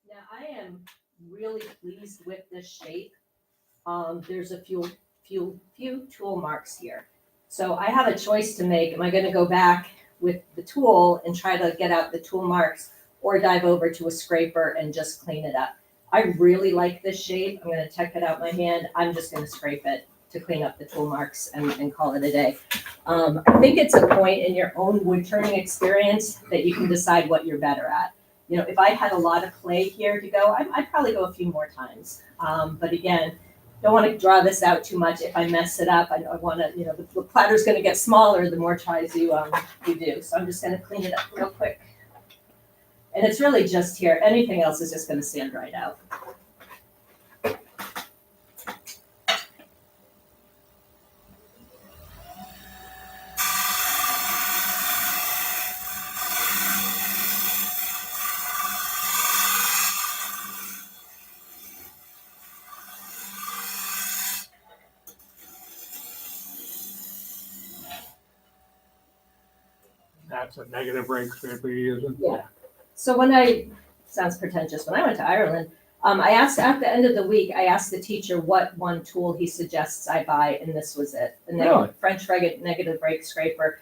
Now I am really pleased with this shape. There's a few tool marks here. So I have a choice to make. Am I going to go back with the tool and try to get out the tool marks, or dive over to a scraper and just clean it up? I really like this shape. I'm going to check it out my hand. I'm just going to scrape it to clean up the tool marks and call it a day. I think it's a point in your own wood turning experience that you can decide what you're better at. You know, if I had a lot of clay here to go, I'd probably go a few more times. But again, don't want to draw this out too much. If I mess it up, I want to, you know, the platter's going to get smaller the more tries you do. So I'm just going to clean it up real quick. And it's really just here. Anything else is just going to sand right out. That's a negative rake scraper you're using? Yeah. So sounds pretentious, when I went to Ireland, I asked at the end of the week, I asked the teacher what one tool he suggests I buy, and this was it. The Really? French negative rake scraper.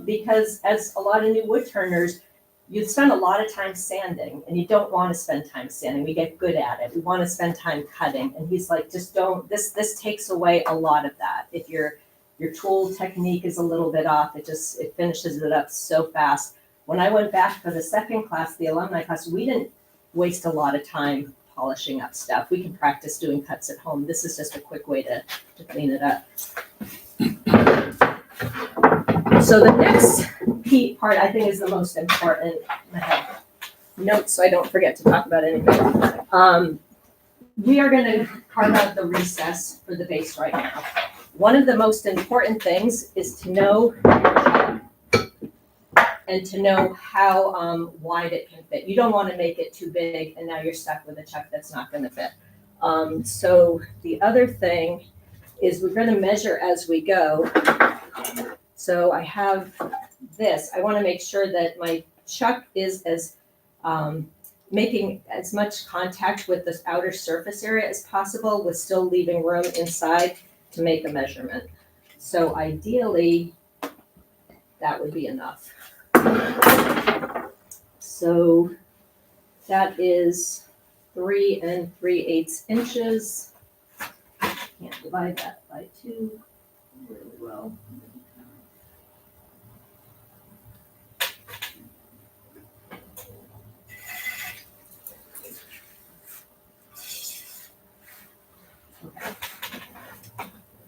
Because as a lot of new wood turners, you spend a lot of time sanding, and you don't want to spend time sanding. We get good at it. We want to spend time cutting. And he's like, just don't, this takes away a lot of that. If your tool technique is a little bit off, it finishes it up so fast. When I went back for the second class, the alumni class, we didn't waste a lot of time polishing up stuff. We can practice doing cuts at home. This is just a quick way to clean it up. So the next part I think is the most important. I have notes so I don't forget to talk about anything. We are going to carve out the recess for the base right now. One of the most important things is to know and to know how wide it can fit. You don't want to make it too big and now you're stuck with a chuck that's not going to fit. So the other thing is we're going to measure as we go. So I have this. I want to make sure that my chuck is as making as much contact with this outer surface area as possible with still leaving room inside to make a measurement. So ideally, that would be enough. So that is 3 3/8 inches. Can't divide that by 2 really well.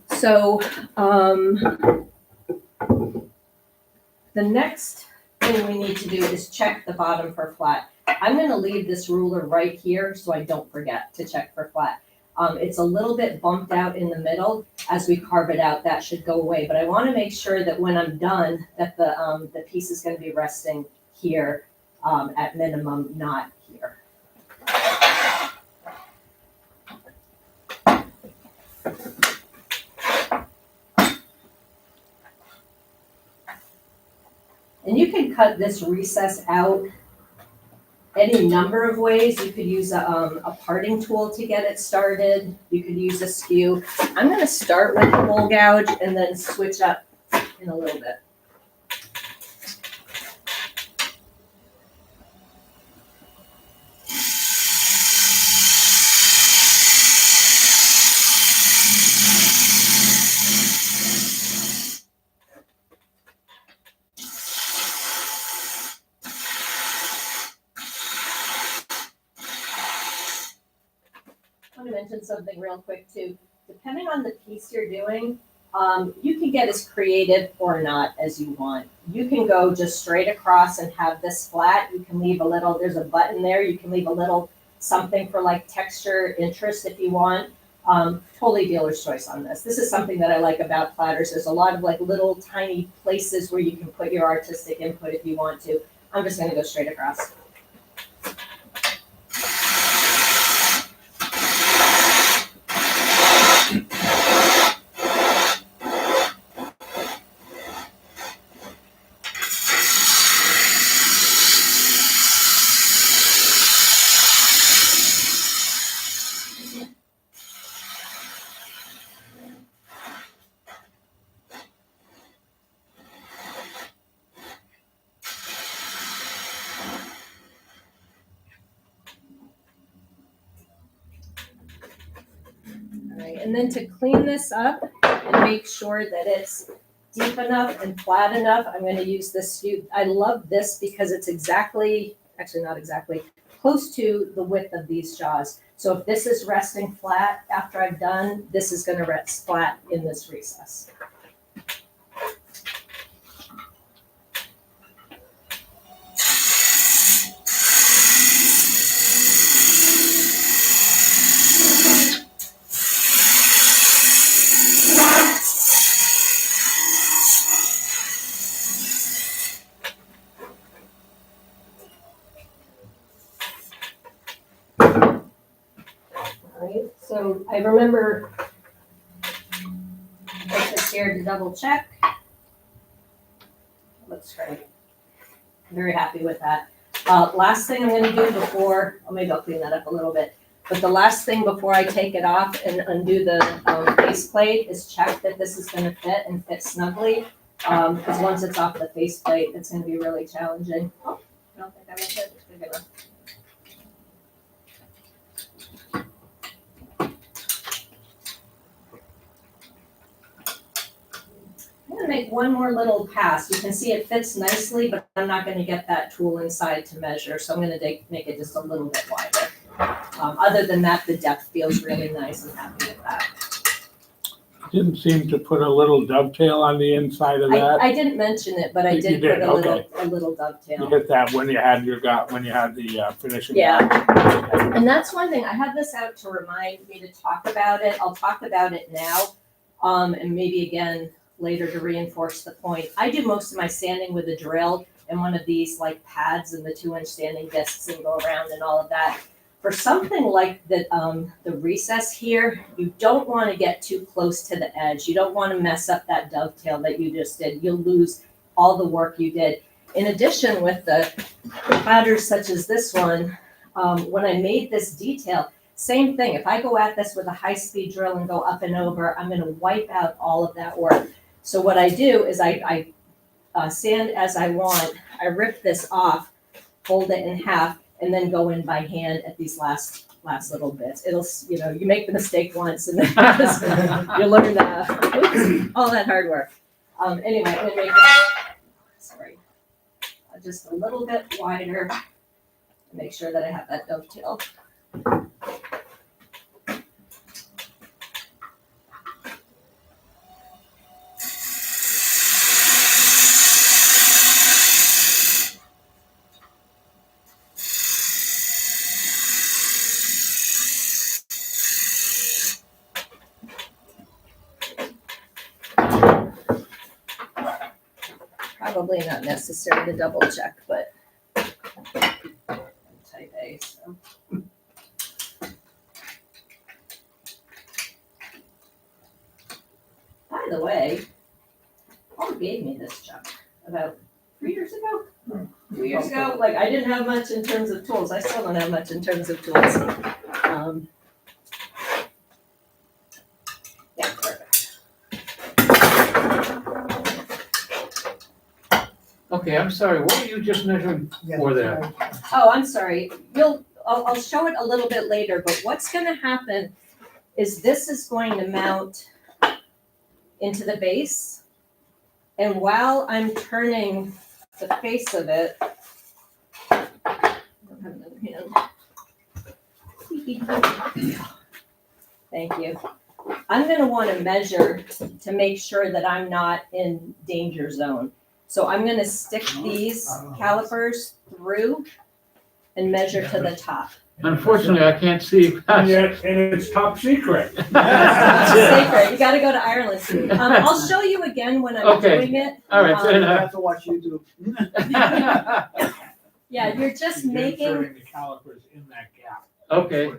So the next thing we need to do is check the bottom for flat. I'm going to leave this ruler right here so I don't forget to check for flat. It's a little bit bumped out in the middle. As we carve it out, that should go away. But I want to make sure that when I'm done, that the piece is going to be resting here at minimum, not here. And you can cut this recess out any number of ways. You could use a parting tool to get it started. You could use a skew. I'm going to start with the hole gouge and then switch up in a little bit. I want to mention something real quick too. Depending on the piece you're doing, you can get as creative or not as you want. You can go just straight across and have this flat. You can leave a little, there's a button there. You can leave a little something for like texture, interest if you want. Totally dealer's choice on this. This is something that I like about platters. There's a lot of like little tiny places where you can put your artistic input if you want to. I'm just going to go straight across. And then to clean this up, make sure that it's deep enough and flat enough, I'm gonna use this, I love this because it's exactly, actually not exactly, close to the width of these jaws. So if this is resting flat after I've done, this is gonna rest flat in this recess. Alright, so I remember I took care to double check. Looks great. Very happy with that. Last thing I'm gonna do before, oh, maybe I'll clean that up a little bit. But the last thing before I take it off and undo the faceplate is check that this is gonna fit and fit snugly. Because once it's off the faceplate, it's gonna be really challenging. Oh, I don't think I will fit, it's big enough. I'm gonna make one more little pass. You can see it fits nicely, but I'm not gonna get that tool inside to measure, so I'm gonna make it just a little bit wider. Other than that, the depth feels really nice. I'm happy with that. Didn't seem to put a little dovetail on the inside of that. I didn't mention it, but I You did did, put okay. a little You dovetail. hit that when you had the finishing. Yeah. And that's one thing, I have this out to remind me to talk about it. I'll talk about it now. And maybe again later to reinforce the point. I do most of my sanding with a drill and one of these like pads and the 2-inch sanding discs and go around and all of that. For something like the recess here, you don't want to get too close to the edge. You don't want to mess up that dovetail that you just did. You'll lose all the work you did. In addition, with the platters such as this one, when I made this detail, same thing. If I go at this with a high-speed drill and go up and over, I'm going to wipe out all of that work. So what I do is I sand as I want. I rip this off, fold it in half, and then go in by hand at these last little bits. It'll, you make the mistake once and then you learn all that hard work. Anyway, I'm gonna make it, just a little bit wider. Make sure that I have that dovetail. Probably not necessary to double check, but type A, so. By the way, Paul gave me this chuck about 3 years ago. 2 years ago, like I didn't have much in terms of tools. I still don't have much in terms of tools. Yeah, perfect. Okay, I'm sorry, what were you just measuring for there? Oh, I'm sorry. I'll show it a little bit later, but what's gonna happen is this is going to mount into the base. And while I'm turning the face of it, I don't have another hand. Thank you. I'm gonna wanna measure to make sure that I'm not in danger zone. So I'm gonna stick these calipers through and measure to the top. Unfortunately, I can't see. And it's top secret. Sacred. You gotta go to Ireland. I'll show you again when I'm Okay. doing it. All right, fair I enough. have to watch YouTube. Yeah, you're just making, the calipers in that gap. Okay.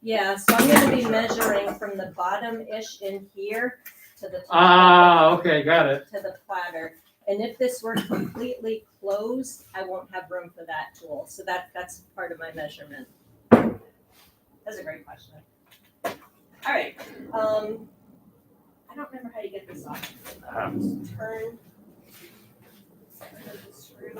yeah, so I'm gonna be measuring from the bottom-ish in here to the top. Ah, okay, got it. To the platter. And if this were completely closed, I won't have room for that tool. So that's part of my measurement. That's a great question. All right. I don't remember how you get this off. Turn the screw.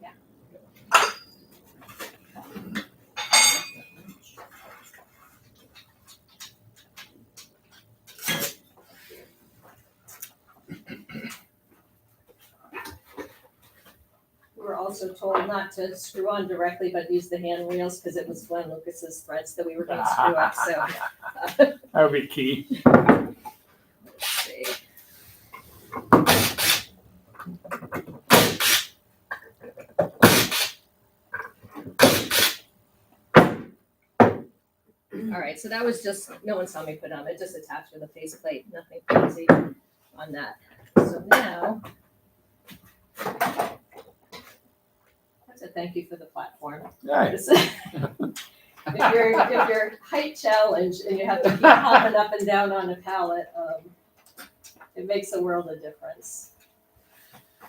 Yeah. also told not to screw on directly, but use the hand wheels, because it was Glen Lucas's threads that we were gonna screw up, so. That would be key. Let's see. All right, so that was just, no one saw me put on it, just attached with a faceplate, nothing crazy on that. So now, that's a thank you for the platform. Nice. If you're height challenged and you have to keep hopping up and down on a pallet, it makes a world of difference.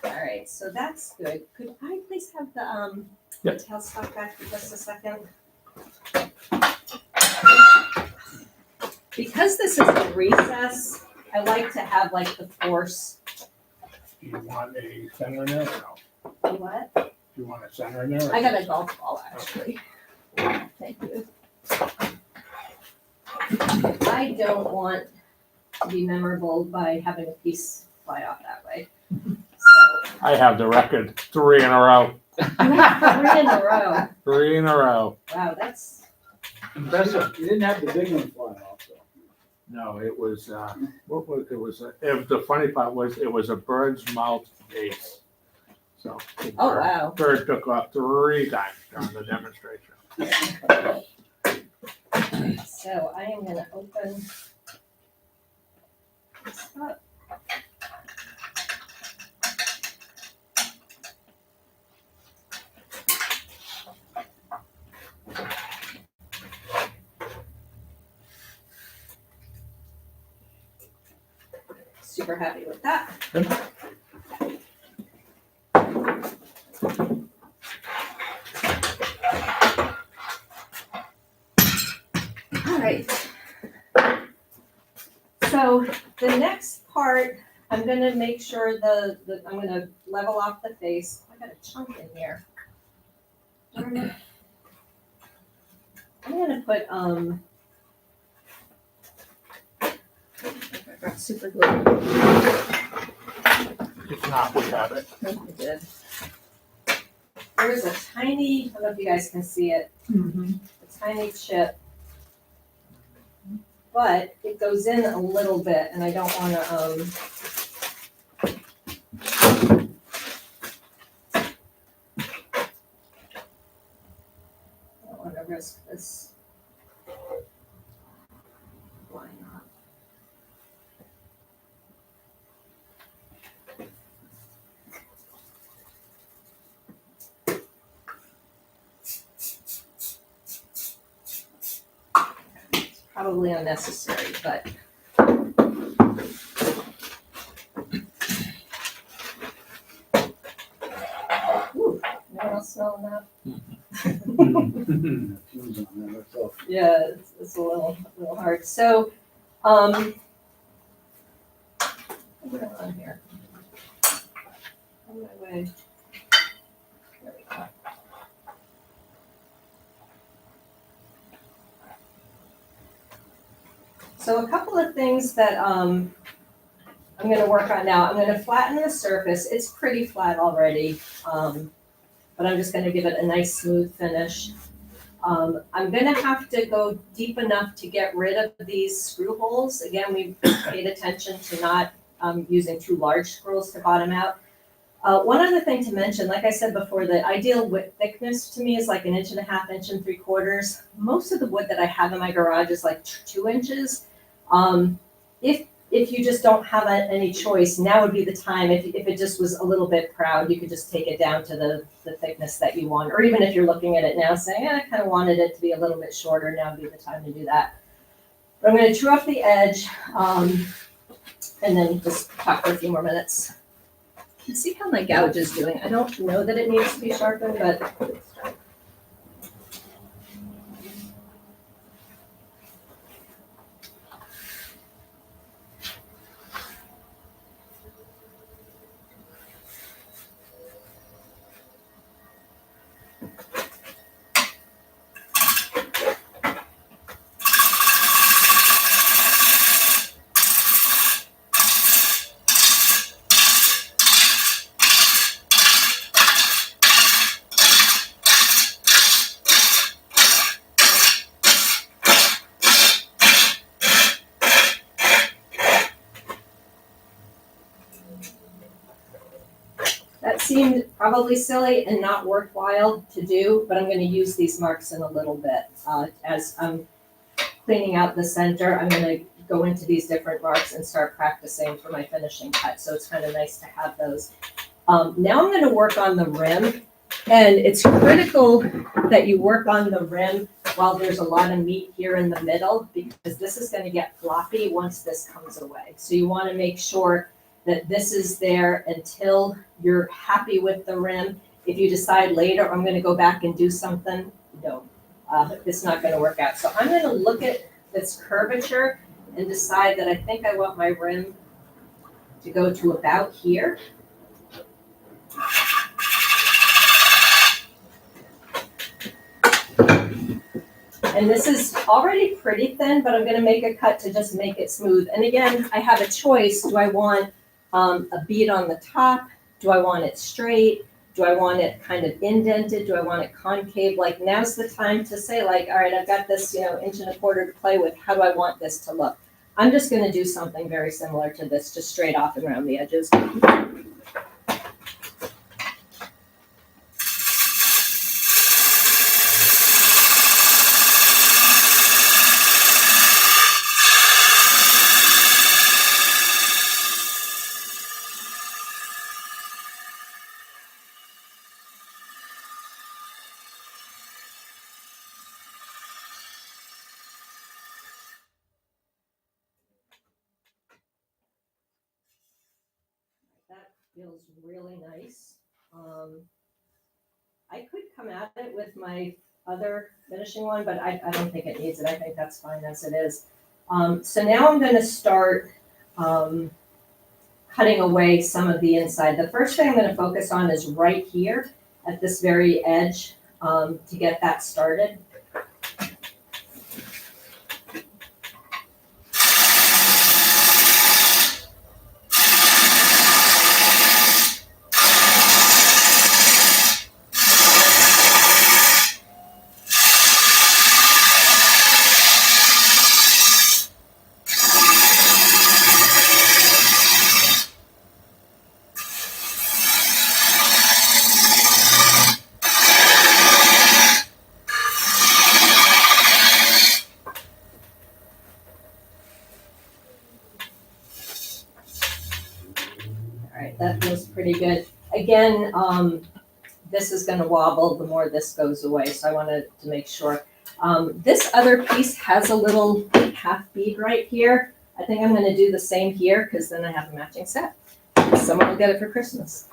All right, so that's good. Could I please have the Yep. tailstock back for just a second? Because this is a recess, I like to have like the force. Do you want a center in there or no? What? Do you want a center in there? I got a golf ball, actually. Thank you. I don't want to be memorable by having a piece fly off that way. So, I have the record 3 in a row. you have 3 in a row. 3 in a row. Wow, that's, Impressive. You didn't have the big one flying off, though. No, it was, what was, the funny part was, it was a bird's mouth base. So. the oh, bird- wow. Bird took off 3 times during the demonstration. So I am gonna open this up. Super happy with that. All right. So the next part, I'm gonna make sure I'm gonna level off the face. I got a chunk in here. Darn it. I'm gonna put, I got super glue. If not, we have it. I think I did. There's a tiny, I don't know if you guys can see it, a tiny chip. But it goes in a little bit and I don't wanna, I don't wanna risk this. Why not? Probably unnecessary, but. Ooh, no one else smelling that? Fumes on there, that's all. Yeah, it's a little hard. So, what's going on here? On my way. There we go. So a couple of things that I'm gonna work on now. I'm gonna flatten the surface. It's pretty flat already, but I'm just gonna give it a nice smooth finish. I'm gonna have to go deep enough to get rid of these screw holes. Again, we paid attention to not using too large screws to bottom out. One other thing to mention, like I said before, the ideal width thickness to me is like 1.5 inches, 1 3/4. Most of the wood that I have in my garage is like 2 inches. If you just don't have any choice, now would be the time. If it just was a little bit proud, you could just take it down to the thickness that you want. Or even if you're looking at it now saying, I kind of wanted it to be a little bit shorter, now would be the time to do that. But I'm gonna true off the edge, and then just talk for a few more minutes. You see how my gouge is doing? I don't know that it needs to be sharpened, but seem probably silly and not worthwhile to do, but I'm gonna use these marks in a little bit. As I'm cleaning out the center, I'm gonna go into these different marks and start practicing for my finishing cut, so it's kind of nice to have those. Now I'm gonna work on the rim, and it's critical that you work on the rim while there's a lot of meat here in the middle, because this is gonna get floppy once this comes away. So you wanna make sure that this is there until you're happy with the rim. If you decide later, I'm gonna go back and do something, no, it's not gonna work out. So I'm gonna look at this curvature and decide that I think I want my rim to go to about here. And this is already pretty thin, but I'm gonna make a cut to just make it smooth. And again, I have a choice. Do I want a bead on the top? Do I want it straight? Do I want it kind of indented? Do I want it concave? Like, now's the time to say, like, all right, I've got this, 1.25 inch to play with. How do I want this to look? I'm just gonna do something very similar to this, just straight off and around the edges. That feels really nice. I could come at it with my other finishing one, but I don't think it needs it. I think that's fine as it is. So now I'm gonna start cutting away some of the inside. The first thing I'm gonna focus on is right here at this very edge to get that started. All right, that feels pretty good. Again, this is gonna wobble the more this goes away, so I wanted to make sure. This other piece has a little half bead right here. I think I'm gonna do the same here, because then I have a matching set. Someone will get it for Christmas.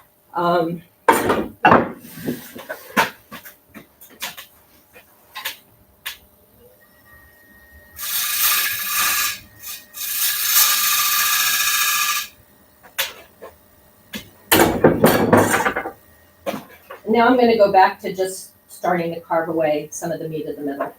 Now I'm gonna go back to just starting to carve away some of the meat in the middle.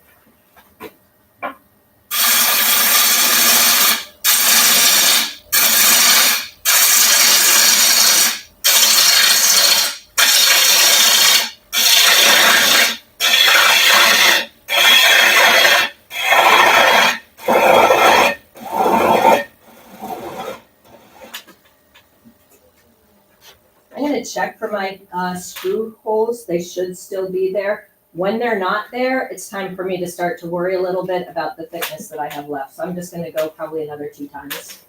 I'm gonna check for my screw holes. They should still be there. When they're not there, it's time for me to start to worry a little bit about the thickness that I have left. So I'm just gonna go probably another 2 times.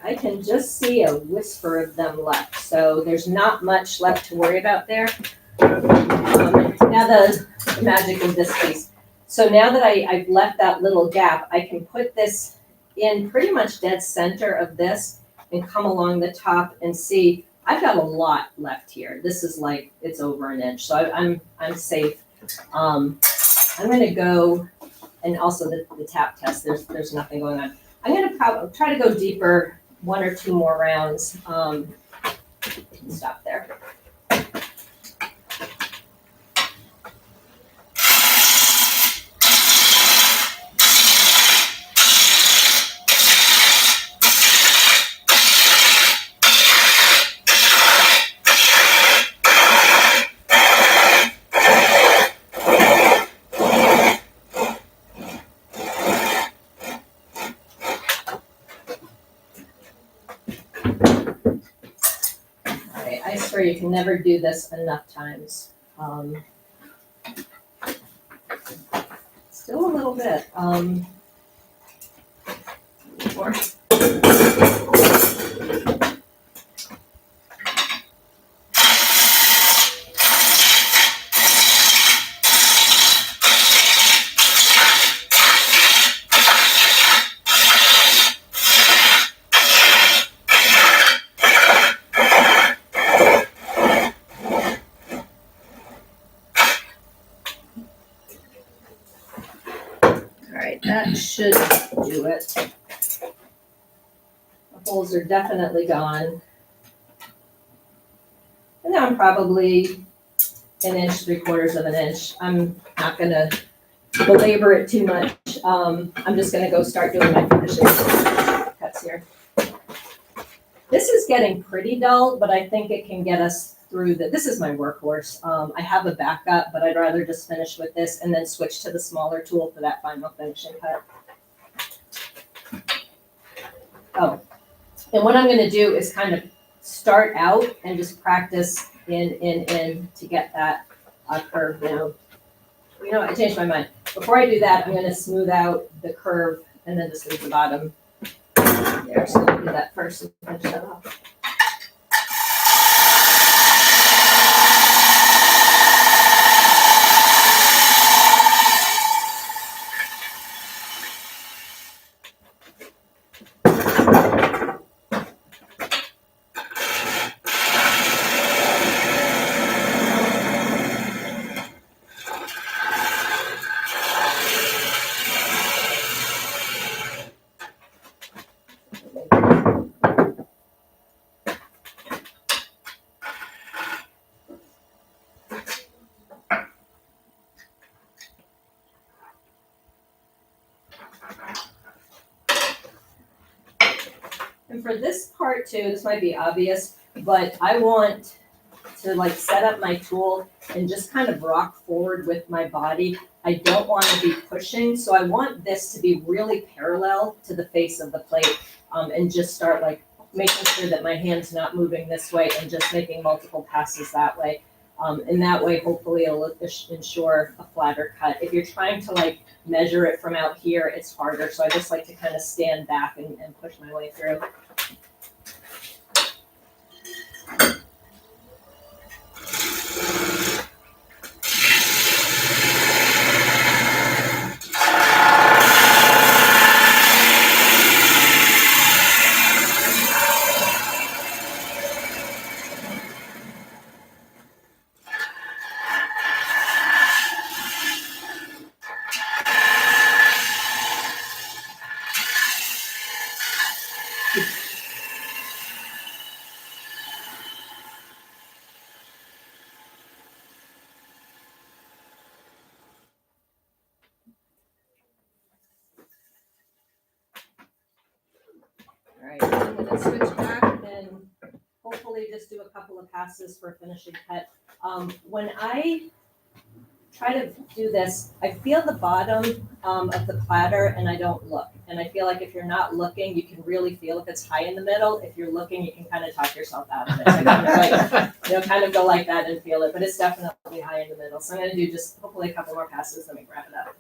I can just see a whisper of them left, so there's not much left to worry about there. Now the magic of this piece. So now that I've left that little gap, I can put this in pretty much dead center of this and come along the top and see, I've got a lot left here. This is like, it's over an inch, so I'm safe. I'm gonna go, and also the tap test, there's nothing going on. I'm gonna try to go deeper, 1 or 2 more rounds. Stop there. I swear you can never do this enough times. Still a little bit. More. That should do it. The holes are definitely gone. And now I'm probably 1 inch, 3/4 of an inch. I'm not gonna belabor it too much. I'm just gonna go start doing my finishing cuts here. This is getting pretty dull, but I think it can get us through this is my workhorse. I have a backup, but I'd rather just finish with this and then switch to the smaller tool for that final finishing cut. Oh, and what I'm gonna do is kind of start out and just practice in to get that curve down. You know, I changed my mind. Before I do that, I'm gonna smooth out the curve and then just leave the bottom there. So I'll do that first and finish that off. And for this part too, this might be obvious, but I want to like set up my tool and just kind of rock forward with my body. I don't want to be pushing, so I want this to be really parallel to the face of the plate, and just start like making sure that my hand's not moving this way and just making multiple passes that way. And that way, hopefully it'll ensure a flatter cut. If you're trying to like measure it from out here, it's harder. So I just like to kind of stand back and push my way through. All right, I'm gonna switch back and hopefully just do a couple of passes for a finishing cut. When I try to do this, I feel the bottom of the platter and I don't look. And I feel like if you're not looking, you can really feel if it's high in the middle. If you're looking, you can kind of talk yourself out of it. So kind of like, kind of go like that and feel it, but it's definitely high in the middle. So I'm gonna do just hopefully a couple more passes, then we wrap it up.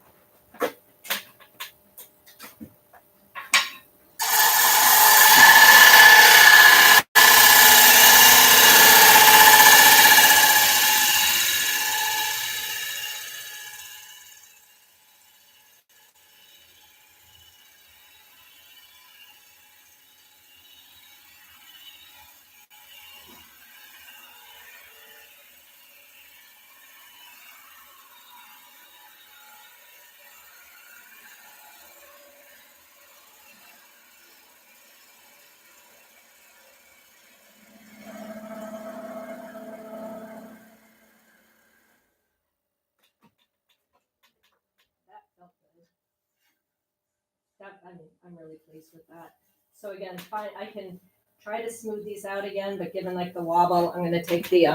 I'm really pleased with that. So again, fine, I can try to smooth these out again, but given like the wobble, I'm gonna take the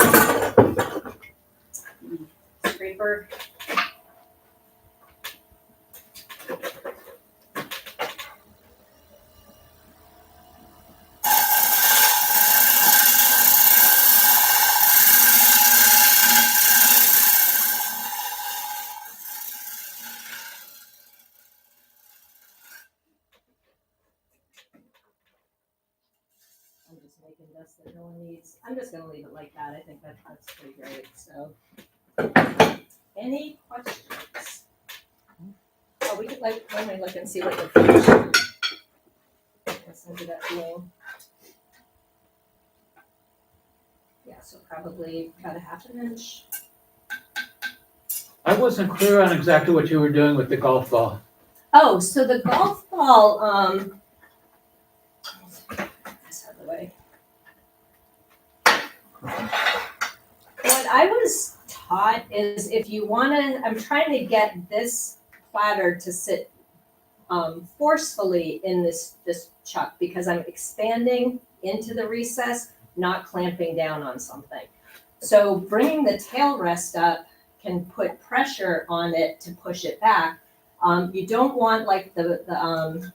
scraper. I'm just making dust that no one needs. I'm just gonna leave it like that. I think that's pretty great, so. Any questions? Oh, we could like, let me look and see what the finish ended up being. Yeah, so probably about a half an inch. I wasn't clear on exactly what you were doing with the golf ball. Oh, so the golf ball, this out of the way. What I was taught is if you wanna, I'm trying to get this platter to sit forcefully in this chuck because I'm expanding into the recess, not clamping down on something. So bringing the tail rest up can put pressure on it to push it back. You don't want like the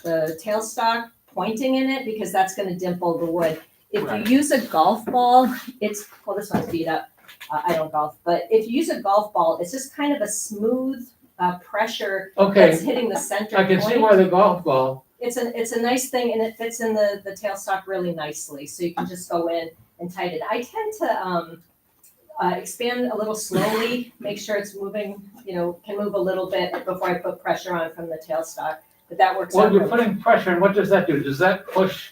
tailstock pointing in it because that's gonna dimple the wood. If you use a golf ball, well, this one's beat up. I don't golf, but if you use a golf ball, it's just kind of a smooth pressure that's Okay, hitting the center I can point. see why the golf ball. It's a nice thing and it fits in the tailstock really nicely, so you can just go in and tighten it. I tend to expand a little slowly, make sure it's moving, can move a little bit before I put pressure on from the tailstock, but that works out. Well, you're really putting pressure, and what does that do? Does that push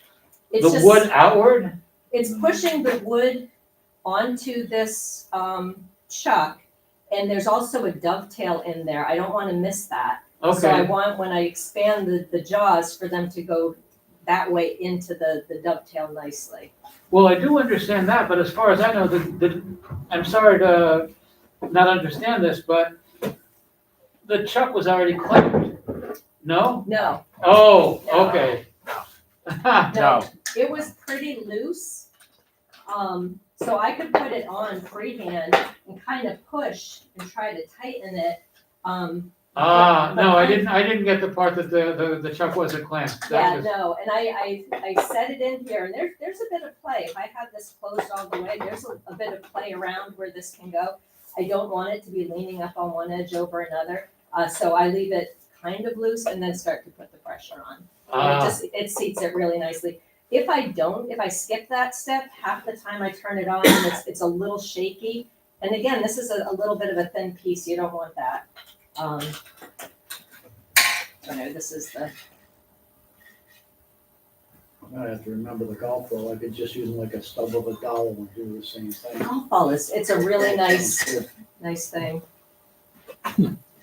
It's the just- wood outward? It's pushing the wood onto this chuck, and there's also a dovetail in there. I don't want to miss that. So I Okay, want, when I expand the jaws, for them to go that way into the dovetail nicely. well, I do understand that, but as far as I know, I'm sorry to not understand this, but the chuck was already clamped. No? No, Oh, No. okay. no, it was pretty loose. So I could put it on freehand and kind of push and try to tighten it. No, I didn't get the part that the chuck wasn't clamped. That Yeah, was- no, and I set it in here, and there's a bit of play. If I have this closed all the way, there's a bit of play around where this can go. I don't want it to be leaning up on one edge over another, so I leave it kind of loose and then start to put the pressure on. And it seats it really nicely. If I skip that step, half the time I turn it on, it's a little shaky. And again, this is a little bit of a thin piece, you don't want that. So no, this is the. I have to remember the golf ball, I could just use like a stub of a dollar and do the same thing. Golf ball it's a really nice thing.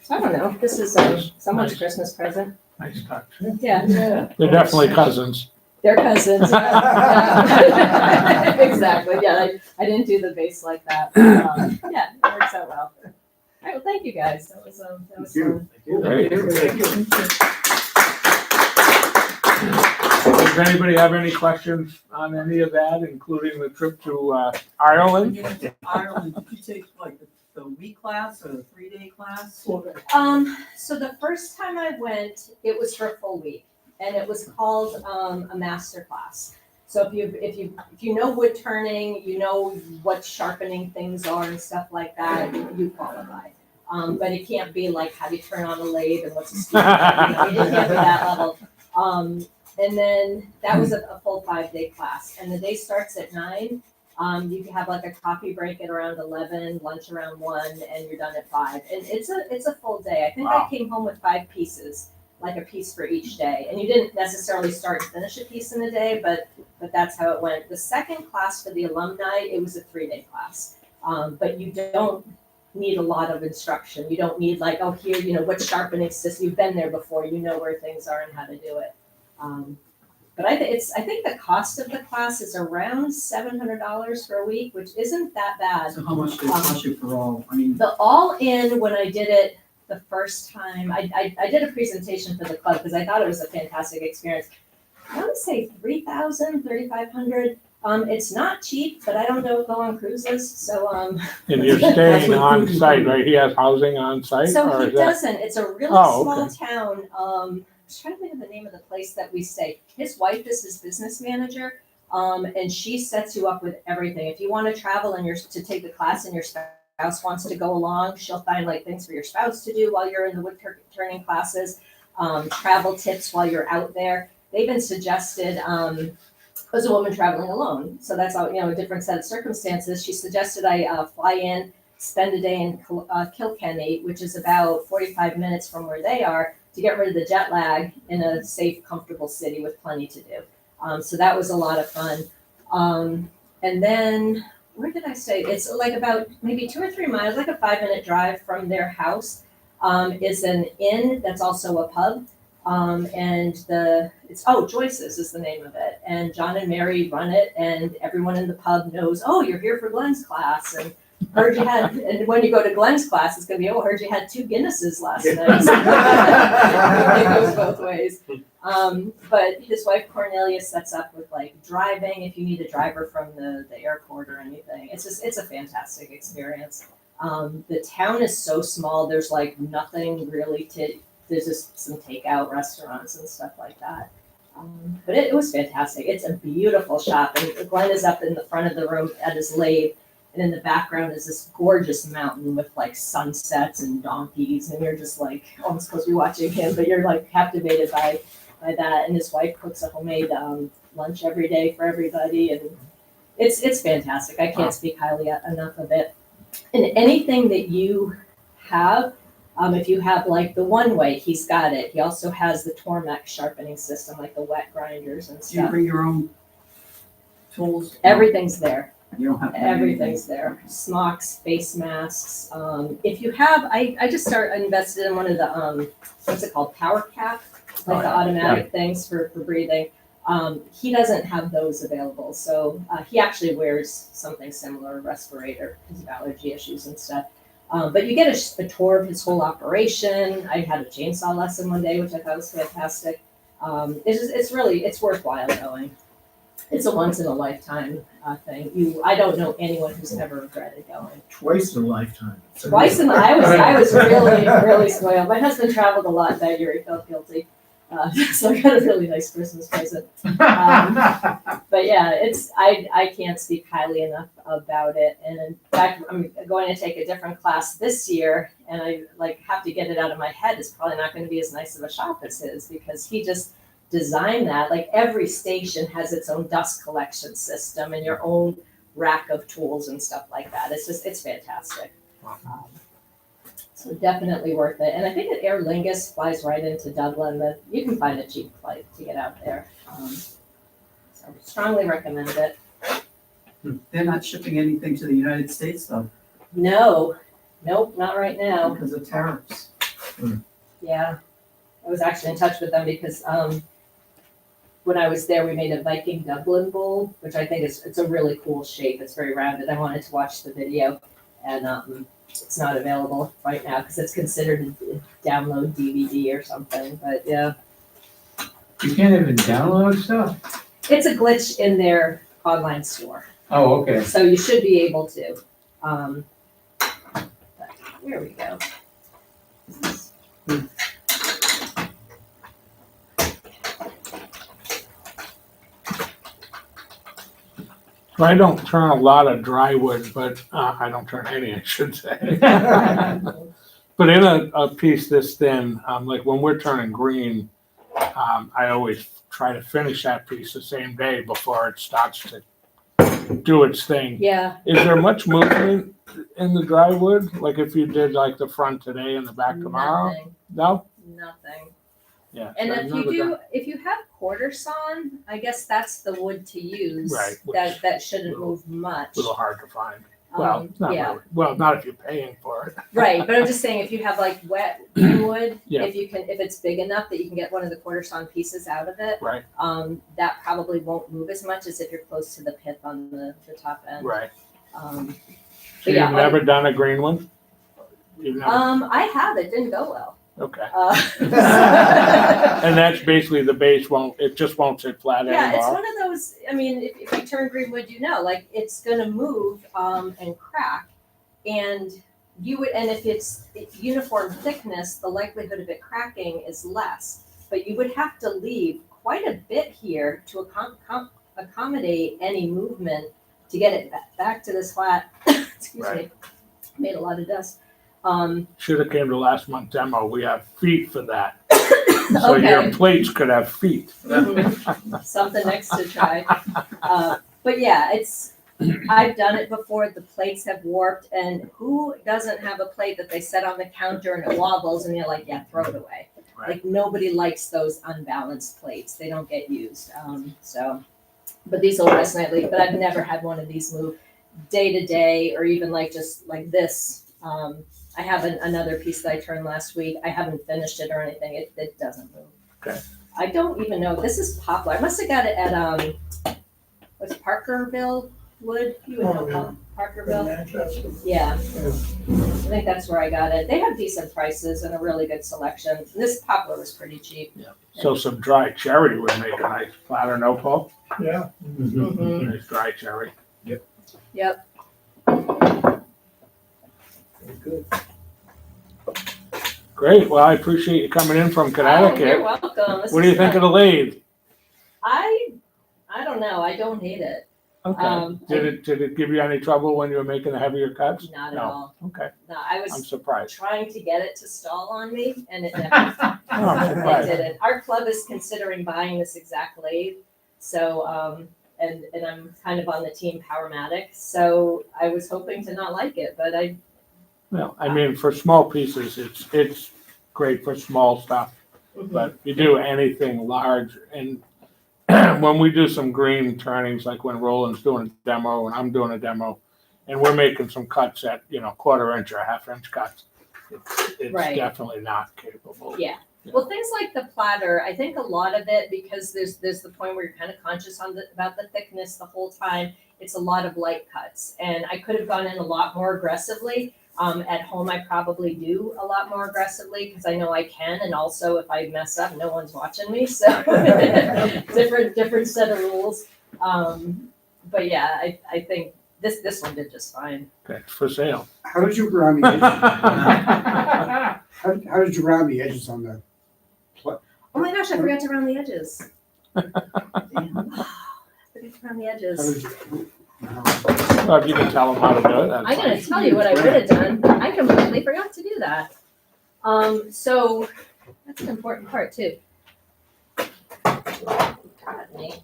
So I don't know, this is someone's Nice. Christmas present. Nice touch. Yeah, They're definitely cousins. they're cousins. Yeah. Exactly, yeah, I didn't do the base like that. But, yeah, it works out well. All right, well, thank you guys, that was fun. Great. Does anybody have any questions on any of that, including the trip to Ireland? Ireland, did you take like the week class or the 3-day class? So the first time I went, it was for a full week, and it was called a master class. So if you know wood turning, you know what sharpening things are and stuff like that, you qualify. But it can't be like how do you turn on a lathe and what's a steel, it can't be that level. And then that was a full 5-day class, and the day starts at 9. You can have like a coffee break at around 11, lunch around 1, and you're done at 5. And it's a full day. I think Wow. I came home with 5 pieces, like a piece for each day. And you didn't necessarily start and finish a piece in a day, but that's how it went. The second class for the alumni, it was a 3-day class. But you don't need a lot of instruction. You don't need like, oh, here, what sharpening system, you've been there before, you know where things are and how to do it. But I think the cost of the class is around $700 for a week, which isn't that bad. So how much did it cost you for all? I mean, The all-in, when I did it the first time, I did a presentation for the club because I thought it was a fantastic experience. I want to say 3,000, 3,500. It's not cheap, but I don't go on cruises, so, And you're staying on site, right? He has housing on site? So or he is that- doesn't, it's a really Oh, small okay. town, I was trying to think of the name of the place that we stay. His wife is his business manager, and she sets you up with everything. If you wanna travel and to take the class and your spouse wants to go along, she'll find like things for your spouse to do while you're in the wood turning classes, travel tips while you're out there. They even suggested, as a woman traveling alone, so that's all, a different set of circumstances. She suggested I fly in, spend a day in Kilkenny, which is about 45 minutes from where they are, to get rid of the jet lag in a safe, comfortable city with plenty to do. So that was a lot of fun. And then, where did I stay? It's like about maybe 2 or 3 miles, like a 5-minute drive from their house, is an inn that's also a pub. Joyce's is the name of it. And John and Mary run it, and everyone in the pub knows, oh, you're here for Glen's class. And heard you had, and when you go to Glen's class, it's gonna be, oh, heard you had 2 Guinnesses last night. It goes both ways. But his wife Cornelia sets up with like driving if you need a driver from the airport or anything. It's a fantastic experience. The town is so small, there's like nothing really there's just some takeout restaurants and stuff like that. But it was fantastic. It's a beautiful shop, and Glenn is up in the front of the room at his lathe, and in the background is this gorgeous mountain with like sunsets and donkeys, and you're just like almost supposed to be watching him, but you're like captivated by that. And his wife cooks a homemade lunch every day for everybody, and it's fantastic. I can't speak highly enough of it. And anything that you have, if you have like the one way, he's got it. He also has the Tormex sharpening system, like the wet grinders and Do you stuff. bring your own tools? Everything's there. You don't have to. Everything's there. Smocks, face masks. If you have, I just invested in one of the what's it called, power cap, like the automatic things for breathing. He doesn't have those available, so he actually wears something similar, a respirator, because of allergy issues and stuff. But you get a tour of his whole operation. I had a chainsaw lesson one day, which I thought was fantastic. It's worthwhile going. It's a once in a lifetime thing. I don't know anyone who's ever regretted going. Twice in a lifetime. I was really, really spoiled. My husband traveled a lot that year. He felt guilty. So I got a really nice Christmas present. But yeah, I can't speak highly enough about it. And in fact, I'm going to take a different class this year, and I have to get it out of my head. It's probably not going to be as nice of a shop as his, because he just designed that. Like every station has its own dust collection system and your own rack of tools and stuff like that. It's fantastic. So definitely worth it. And I think that Aer Lingus flies right into Dublin, but you can find a cheap flight to get out there. So strongly recommend it. They're not shipping anything to the United States though, No, nope, not right now. because of tariffs. Yeah, I was actually in touch with them because when I was there, we made a Viking Dublin bowl, which I think it's a really cool shape. It's very rounded. I wanted to watch the video, and it's not available right now because it's considered a download DVD or something. But yeah, You can't even download stuff? it's a glitch in their online store, Oh, okay. so you should be able to. But here we go. I don't turn a lot of dry wood, but I don't turn any, I should say. But in a piece this thin, like when we're turning green, I always try to finish that piece the same day before it starts to do its thing. Yeah, Is there much movement in the dry wood? Like if you did like the front today and the back tomorrow? nothing, No? nothing. Yeah. And I've if never done- if you have quarter sawn, I guess that's the wood to use. Right, which That shouldn't little- move much. A little hard to find. Well, not yeah, really. Well, not if you're paying for it. right. But I'm just saying, if you have like wet wood, Yeah. if it's big enough that you can get one of the quarter sawn pieces out of it, Right, that probably won't move as much as if you're close to the pith on the top end. right. But So yeah, you've never done a green one? You never, I have, it didn't go well. okay. Uh, And that's basically the base it just won't sit flat Yeah, it's anymore. one of those, I mean, if you turn greenwood, you know, like, it's gonna move, and crack. And if it's uniform thickness, the likelihood of it cracking is less. But you would have to leave quite a bit here to accommodate any movement to get it back to this flat, excuse me, Right. made a lot of dust. Should have came to last month's demo. We have feet for that. So your Okay. plates could have feet. Something next to try. But yeah, I've done it before, the plates have warped, and who doesn't have a plate that they set on the counter and it wobbles and you're like, yeah, throw it away. Right. Like, nobody likes those unbalanced plates, they don't get used, but these will rest nightly, but I've never had one of these move day to day, or even like just like this. I have another piece that I turned last week, I haven't finished it or anything, it doesn't move. Okay. I don't even know, this is poplar, I must have got it at, what's Parkerville Wood, you would know Parkerville? Yeah, I think that's where I got it. They have decent prices and a really good selection. This poplar was pretty cheap. So some dry cherry would make a nice platter, no, Paul? Yeah. Mhm. Nice dry cherry. Yep. Good. Great. Well, I appreciate you coming in from Oh, you're Connecticut. welcome. This What do you is think of fun. the lathe? I don't know. I don't hate it. Okay. Did it give you any trouble when you were making the heavier cuts? Not at No. all. Okay. No, I I'm was surprised. trying to get it to stall on me, and it never. Oh, I'm It surprised. didn't. Our club is considering buying this exact lathe, so and I'm kind of on the team Powermatic, so I was hoping to not like it, but I. Well, I mean, for small pieces, it's great for small stuff. But you do anything large, and when we do some green turnings, like when Roland's doing a demo and I'm doing a demo, and we're making some cuts at, 1/4 inch or 1/2 inch cuts, it's Right. definitely not capable. Yeah. Well, things like the platter, I think a lot of it, because there's the point where you're kind of conscious about the thickness the whole time. It's a lot of light cuts, and I could have gone in a lot more aggressively. At home, I probably do a lot more aggressively because I know I can, and also if I mess up, no one's watching me. So different set of rules. But yeah, I think this one did just fine. Okay, it's for sale. How did you round the edges? How did you round the edges on the? Oh my gosh, I forgot to round the edges. Damn. I forgot to round the How edges. did you? Well, if you can tell them how to do it, that's I'm gonna fine. tell you what I would have done. I completely forgot to do that. So that's an important part too. God, Nate.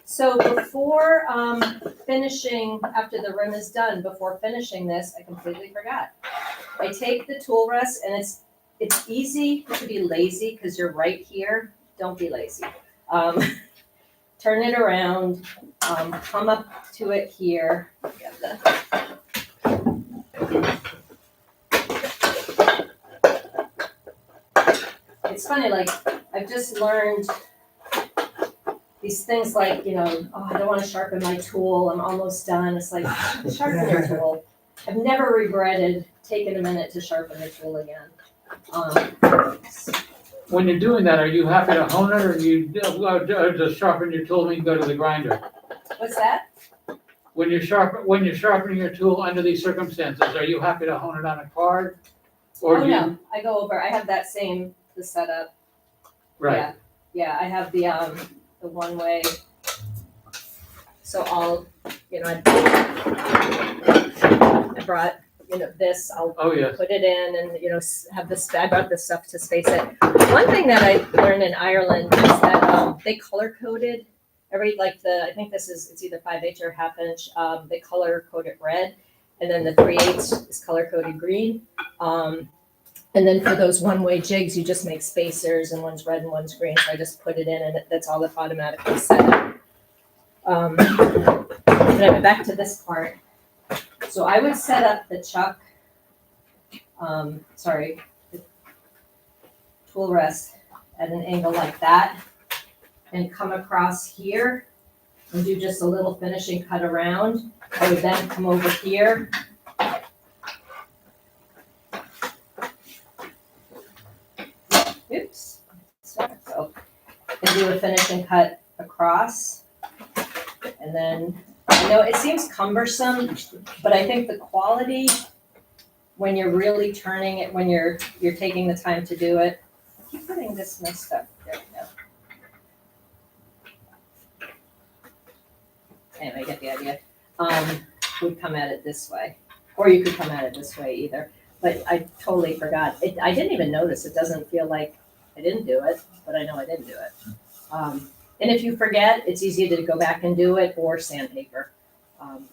So before finishing, after the rim is done, before finishing this, I completely forgot. I take the tool rest, and it's easy to be lazy because you're right here. Don't be lazy. Turn it around, come up to it here. Get the- It's funny, like, I've just learned these things like, oh, I don't want to sharpen my tool, I'm almost done. It's like, sharpen your tool. I've never regretted taking a minute to sharpen the tool again. When you're doing that, are you happy to hone it, or you just sharpen your tool and you go to the grinder? What's that? When you're sharpening your tool under these circumstances, are you happy to hone it on a card? Or Oh, do you? no, I go over, I have that same, the setup. Right, Yeah, I have the one way. So I'll, I brought, this, I'll oh, yes. put it in and, have this, I brought this stuff to space it. One thing that I learned in Ireland is that they color coded I think it's either 5/8 or 1/2 inch, they color code it red, and then the 3/8 is color coded green. And then for those one-way jigs, you just make spacers, and one's red and one's green, so I just put it in and that's all that's automatically set up. But I went back to this part. So I would set up the chuck, the tool rest at an angle like that, and come across here and do just a little finishing cut around. I would then come over here oops. So, and do a finish and cut across. And then, I know it seems cumbersome, but I think the quality, when you're really turning it, when you're taking the time to do it, I keep putting this messed up, there we go. Anyway, get the idea. Would come at it this way, or you could come at it this way either, but I totally forgot. I didn't even notice, it doesn't feel like I didn't do it, but I know I didn't do it. And if you forget, it's easy to go back and do it, or sandpaper,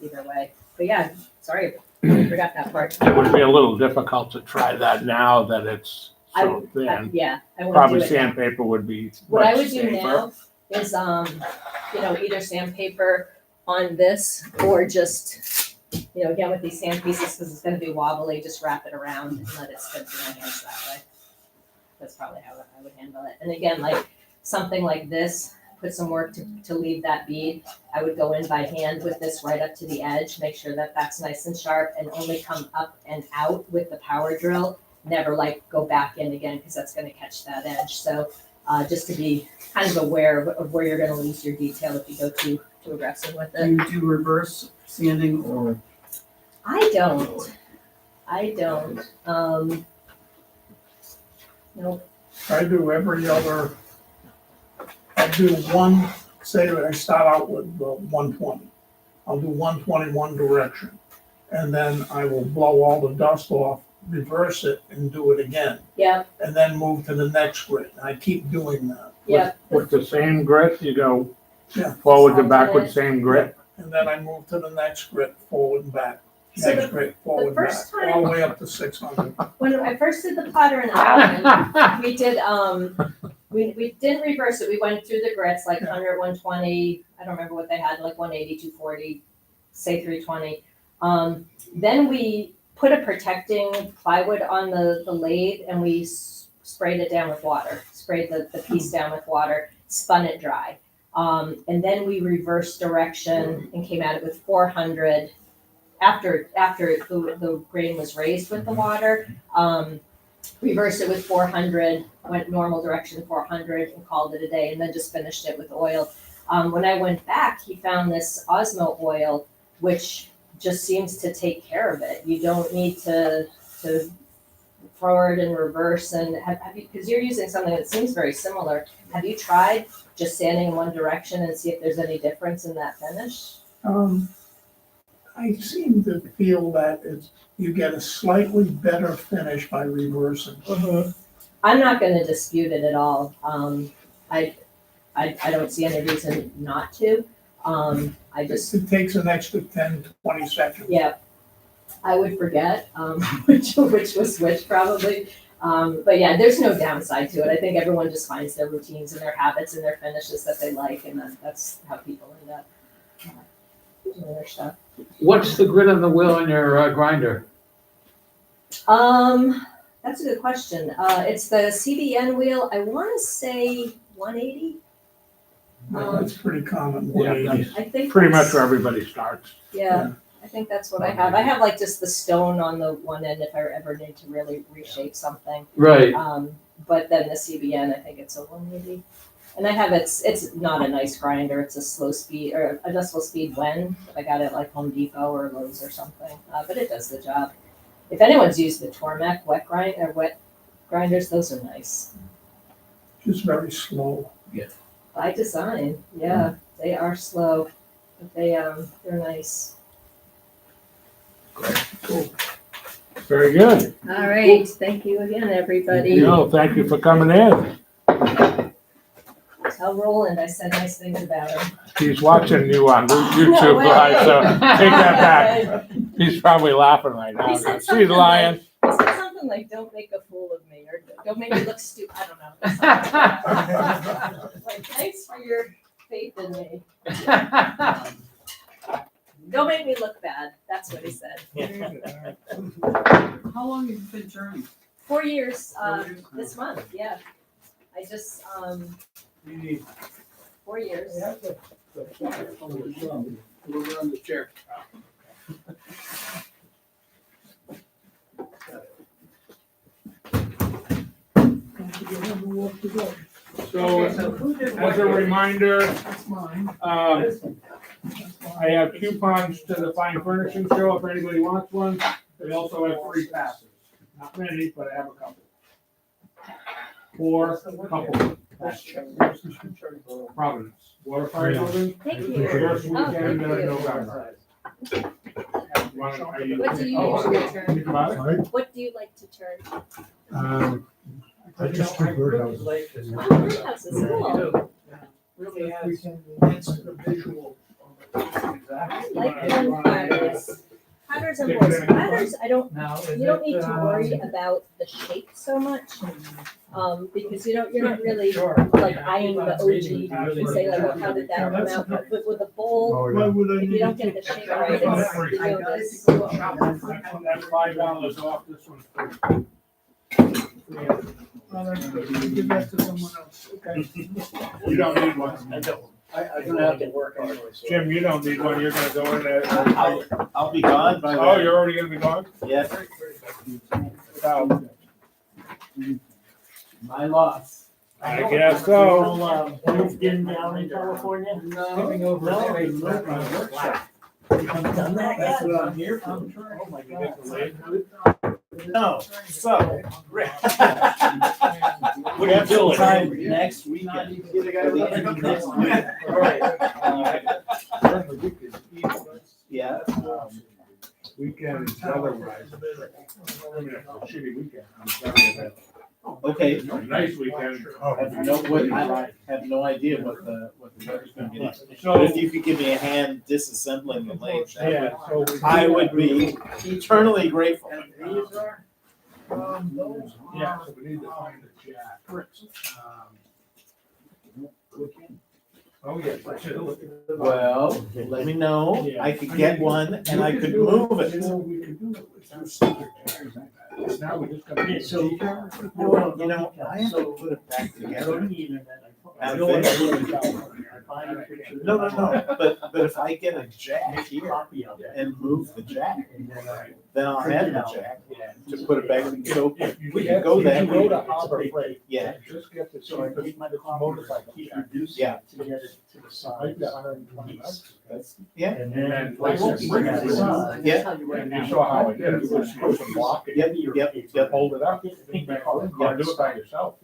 either way. But yeah, sorry, I forgot that part. It would be a little difficult to try that now that it's so thin. Yeah, I won't Probably do it now. sandpaper would be What I much would do safer. now is, either sandpaper on this, or just, again with these sand pieces, because it's gonna be wobbly, just wrap it around and let it spin through my hands that way. That's probably how I would handle it. And again, like something like this, put some work to leave that bead. I would go in by hand with this right up to the edge, make sure that that's nice and sharp, and only come up and out with the power drill. Never like go back in again, because that's gonna catch that edge. So just to be kind of aware of where you're gonna lose your detail if you go too aggressive with Do it. you do reverse sanding or? I don't. Nope. I do every other, I do one, say that I start out with 120. I'll do 120 one direction, and then I will blow all the dust off, reverse it, and do it again. Yep, And then move to the next grid. I keep doing that. yep. With the same grit, you go Yeah. forward to backward, same grit. And then I move to the next grid, forward and back. So Next grid, forward and first back, all the way up to 600. When I first did the Platter in Ireland, we did, we didn't reverse it, we went through the grits, like 100, 120, I don't remember what they had, like 180, 240, say 320. Then we put a protecting plywood on the lathe, and we sprayed it down with water, sprayed the piece down with water, spun it dry. And then we reversed direction and came at it with 400. After the grain was raised with the water, reversed it with 400, went normal direction 400, and called it a day, and then just finished it with oil. When I went back, he found this Osmo oil, which just seems to take care of it. You don't need to forward and reverse, and have you, because you're using something that seems very similar. Have you tried just sanding in one direction and see if there's any difference in that finish? I seem to feel that you get a slightly better finish by reversing. I'm not gonna dispute it at all. I don't see any reason not to. I just, It takes an extra 10, 20 seconds. yeah, I would forget, which was which probably. But yeah, there's no downside to it. I think everyone just finds their routines and their habits and their finishes that they like, and that's how people end up doing their stuff. What's the grit on the wheel on your grinder? That's a good question. It's the CBN wheel. I want to say 180. That's pretty common. Yeah, 180. that's I think pretty much that's- where everybody starts. Yeah, I think that's what I have. I have like just the stone on the one end if I ever need to really reshape something. Right. But then the CBN, I think it's a 180. And I have it's not a nice grinder. It's a slow speed or adjustable speed when I got it at like Home Depot or Lowe's or something. But it does the job. If anyone's used the Tormek wet grinders, those are nice. Just very slow. By design, yeah, they are slow, but they're nice. Cool. Very good. All right, thank you again, everybody. No, thank you for coming in. Tell Roland I said nice things about him. He's watching you on YouTube No way. Live, so take that back. He's probably laughing right now. He said She's something lying. He said something like, "Don't make a fool of me," or "Don't make me look stupid." I don't know. Something like that. Like, thanks for your faith in me. Don't make me look bad. That's what he said. How long have you been journeying? 4 years, this month. Yeah, I just 4 years. Over on the chair. Thank you. So, as a reminder, That's mine. I have coupons to the fine furnishing show if anybody wants one. We also have free passes. Not many, but I have a couple. For a couple. Providence, Waterfire Building, Thank you. first Oh, thank weekend of you. November. What do you usually turn? Think about it. What do you like to turn? I just do birdhouses. Oh, greenhouses, cool. Really has instant visual. I like doing platters. Platters and boards. Platters, I don't, you don't need to worry about the shape so much. Because you're not really like eyeing the OG and say like, oh, how did that come out? But with a bowl, Oh, yeah. if you don't get the shape right, it's, you know, this. That's $5 off this one. Well, that's good. You give that to someone else, okay? You don't need one. I don't. I'm gonna have to work anyway, so. Jim, you don't need one. You're gonna go in there. I'll be gone by Oh, then. you're already gonna be gone? Yeah, So, my loss. I guess so. Moved in down in California? Skipping over. No, there. You haven't done that yet? That's what I'm here for. Oh my God. No, so, Rick. What are you doing? Time next weekend. For the end of next week. Yeah. Weekend is otherwise. I mean, it's a shitty weekend. I'm sorry about Okay. it. A nice weekend. I have no idea what the weather's gonna be like. But So, if you could give me a hand disassembling the lathe, yeah, so. I would be eternally grateful. Yeah, so we need to find a jack. Oh, yeah. Well, let me know. I could get one and I could move it. We could do it without secretaries. Now we just gotta. Okay, so. You know, I have to put it back I go to together. the internet. I go on bet. I find a picture. No, but if I get a jack Make a here copy of it. and move the jack, And then I then I'll have the jack to put it back. So we can can go that Go way. to Harbor Freight. Yeah. Just get the So I cheapest keep my motorcycle keep jack. reducing Yeah. it to get it to the Like size. that, $120. That's, yeah. And And then then. place it, bring it to the side. Yeah. And you saw how I did it. You push and block it. Yep. Hold it up. You can't do it by yourself.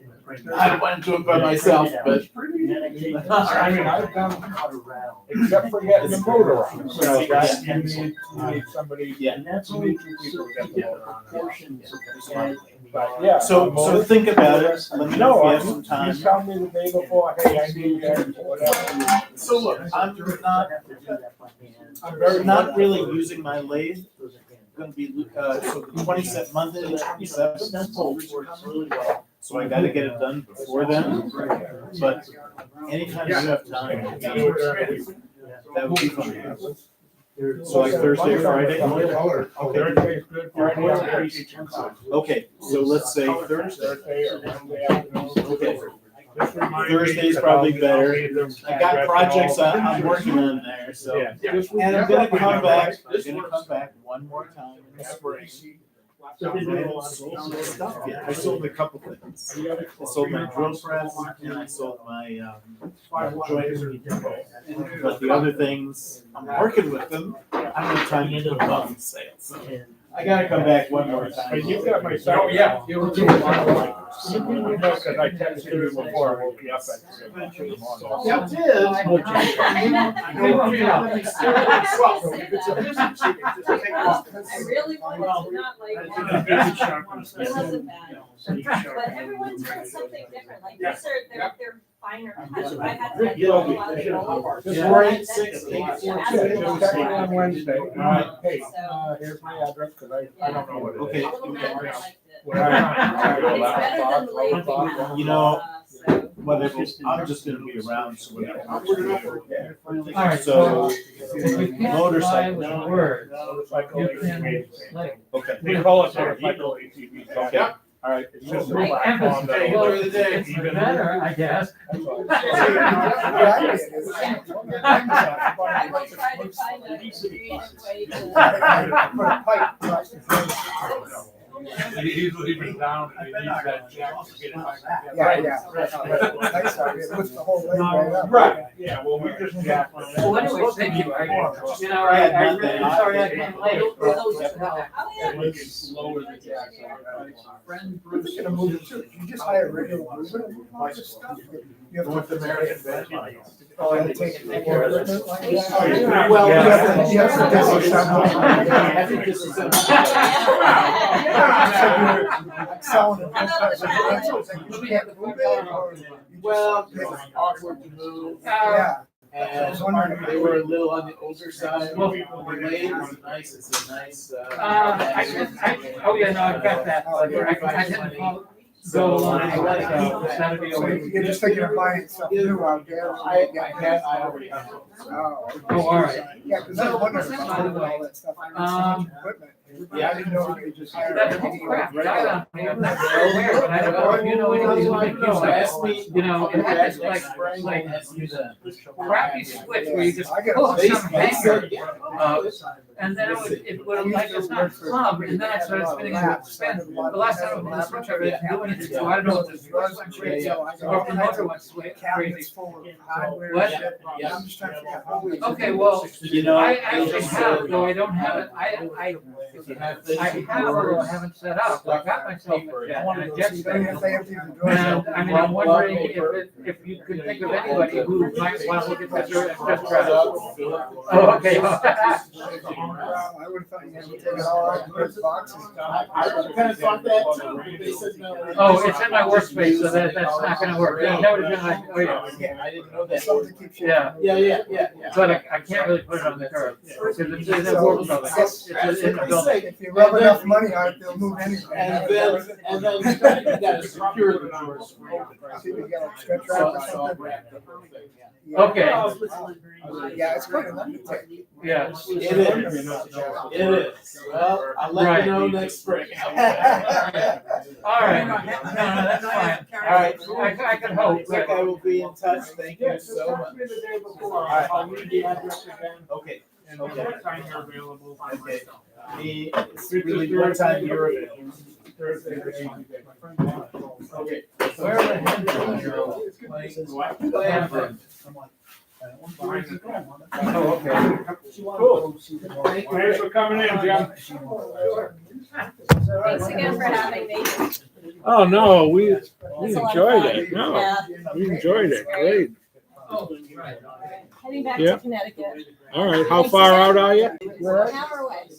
I went to it by myself, but I mean, I've done, except for getting the motor on. So that, you need somebody. Yeah. And that's You only need two people to get the motor on. proportions of the head. But yeah. so think about it. Let me know if you have some You time. tell me the day before, hey, I need that, whatever. So look, I'm not, I'm very. not really using my lathe. Gonna be, so the 27th, Monday, the 27th. So I gotta get it done before then, but anytime you have time, that would be fine. So like Thursday, or Friday? Thursday's good, Friday. Okay, so let's say Thursday. Thursday or Wednesday afternoon. Okay. Just remind me, Thursday's 'cause probably I'll better. need them I got address projects and all. I'm working on there, so. Yeah. This week- And I'm gonna this come week, back, right? I'm gonna come back one more time in the spring. So they do a lot of Sold some stuff yet. I sold a couple things. I sold my drill press and I sold my joint. But the other things, I'm working with them. I don't have time to put them on sale. So I gotta come back one more time. And you got my cell, yeah. You'll do a lot of like. Because I texted you before, I woke you up at 3 o'clock in the morning. Yeah, I really wanted to not like. It wasn't bad. But everyone's doing something different, like these are, they're finer cuts, I had to like. Yeah. do a lot of gold. Just Yeah. write That's 6, the 8, part 4, that 2. has Just to text be me on Wednesday. So- Hey, here's my address, cause I don't know what it is. Okay. A little bit, I liked it. When I- It's better than labeling. You know, So, whether, I'm just gonna be around, so whatever. Alright, So, motorcycle. motorcycle. Word. Motorcycle You can, ATVs. like, Okay, We call it motorcycle ATVs. Okay. all right. It's just a Like platform that- well, Enjoy the day. it's better, I guess. That's all. I will try to find a creative way to. He's leaving down and he needs that jack to get it back. Yeah. Nice idea. It lifts the whole leg right up. Right, yeah, well, we just jacked. Well, anyway, thank you. You know, I had I'm nothing. really sorry I came late. but- And we can lower the jack. Friend We're Bruce. thinking of moving too. You just hire a regular mover and move all this stuff. You have North to. American bed. Oh, and take care of it like that. Well, You have to disassemble. I think this is. Selling it. You can't move it or you just- Well, it's awkward to move. Yeah. And they were a little on the older side. The blade is nice, it's a nice, Oh, yeah, no, I've got that. I didn't go along with that, so that'd be So okay. you're just thinking of buying something new out there. I already have. Oh, Oh, all right. yeah, because I was wondering about all that stuff. I mean, so much equipment. Yeah. I didn't know they just hired. That's a whole crap. I don't know, I'm not so aware, but I don't know if you know anything who can use that. You know, it had this like crappy switch where you just pull some hanger, and then it would like it's not plumb, and then I started spinning it would spin. The last time I was switch, I was doing it, so I don't know if this was crazy, or if the motor went Cabinets crazy. full of hardware. What? shit. Yeah, I'm just trying to figure out how we. Okay, well, You know, I actually have, though I don't have it, I have it, although I haven't set up, I got myself a jet, and a jet If spinner. they empty the door. And I mean, I'm wondering if you could think of anybody who might want to look at this or just try it. Oh, okay. I would have thought you had to take it all out and put it in boxes. I kind of thought that too. They said no. Oh, it's in my workspace, so that's not gonna work. That would have been like, oh, yeah. I didn't know that. Something to keep you. Yeah. Yeah. But I can't really put it on the curb, because it's in a work building. It's in the building. If you rub enough money on it, they'll move anything. And then you gotta secure the doors. See, we got a stretch So wrap or it's all something. wrapped up. Yeah. Okay, Yeah, it's quite an undertaking. yeah. It is. Well, I'll let you know next spring. All right, no, that's fine. All right. I can hope. Rick, I will be in touch. Thank you so much. I'll need the address again. Okay. And what time you're available. Okay. It's really what time you're available. Thursday. Okay. Where the heck Oh, okay. Cool. Thanks for coming in, Jim. Thanks again for having me. Oh, no, we It's a lot of enjoyed fun. it. No, Yeah. we enjoyed it. Great. Heading back Yeah. to Connecticut. All right. How far out are you? An hour away.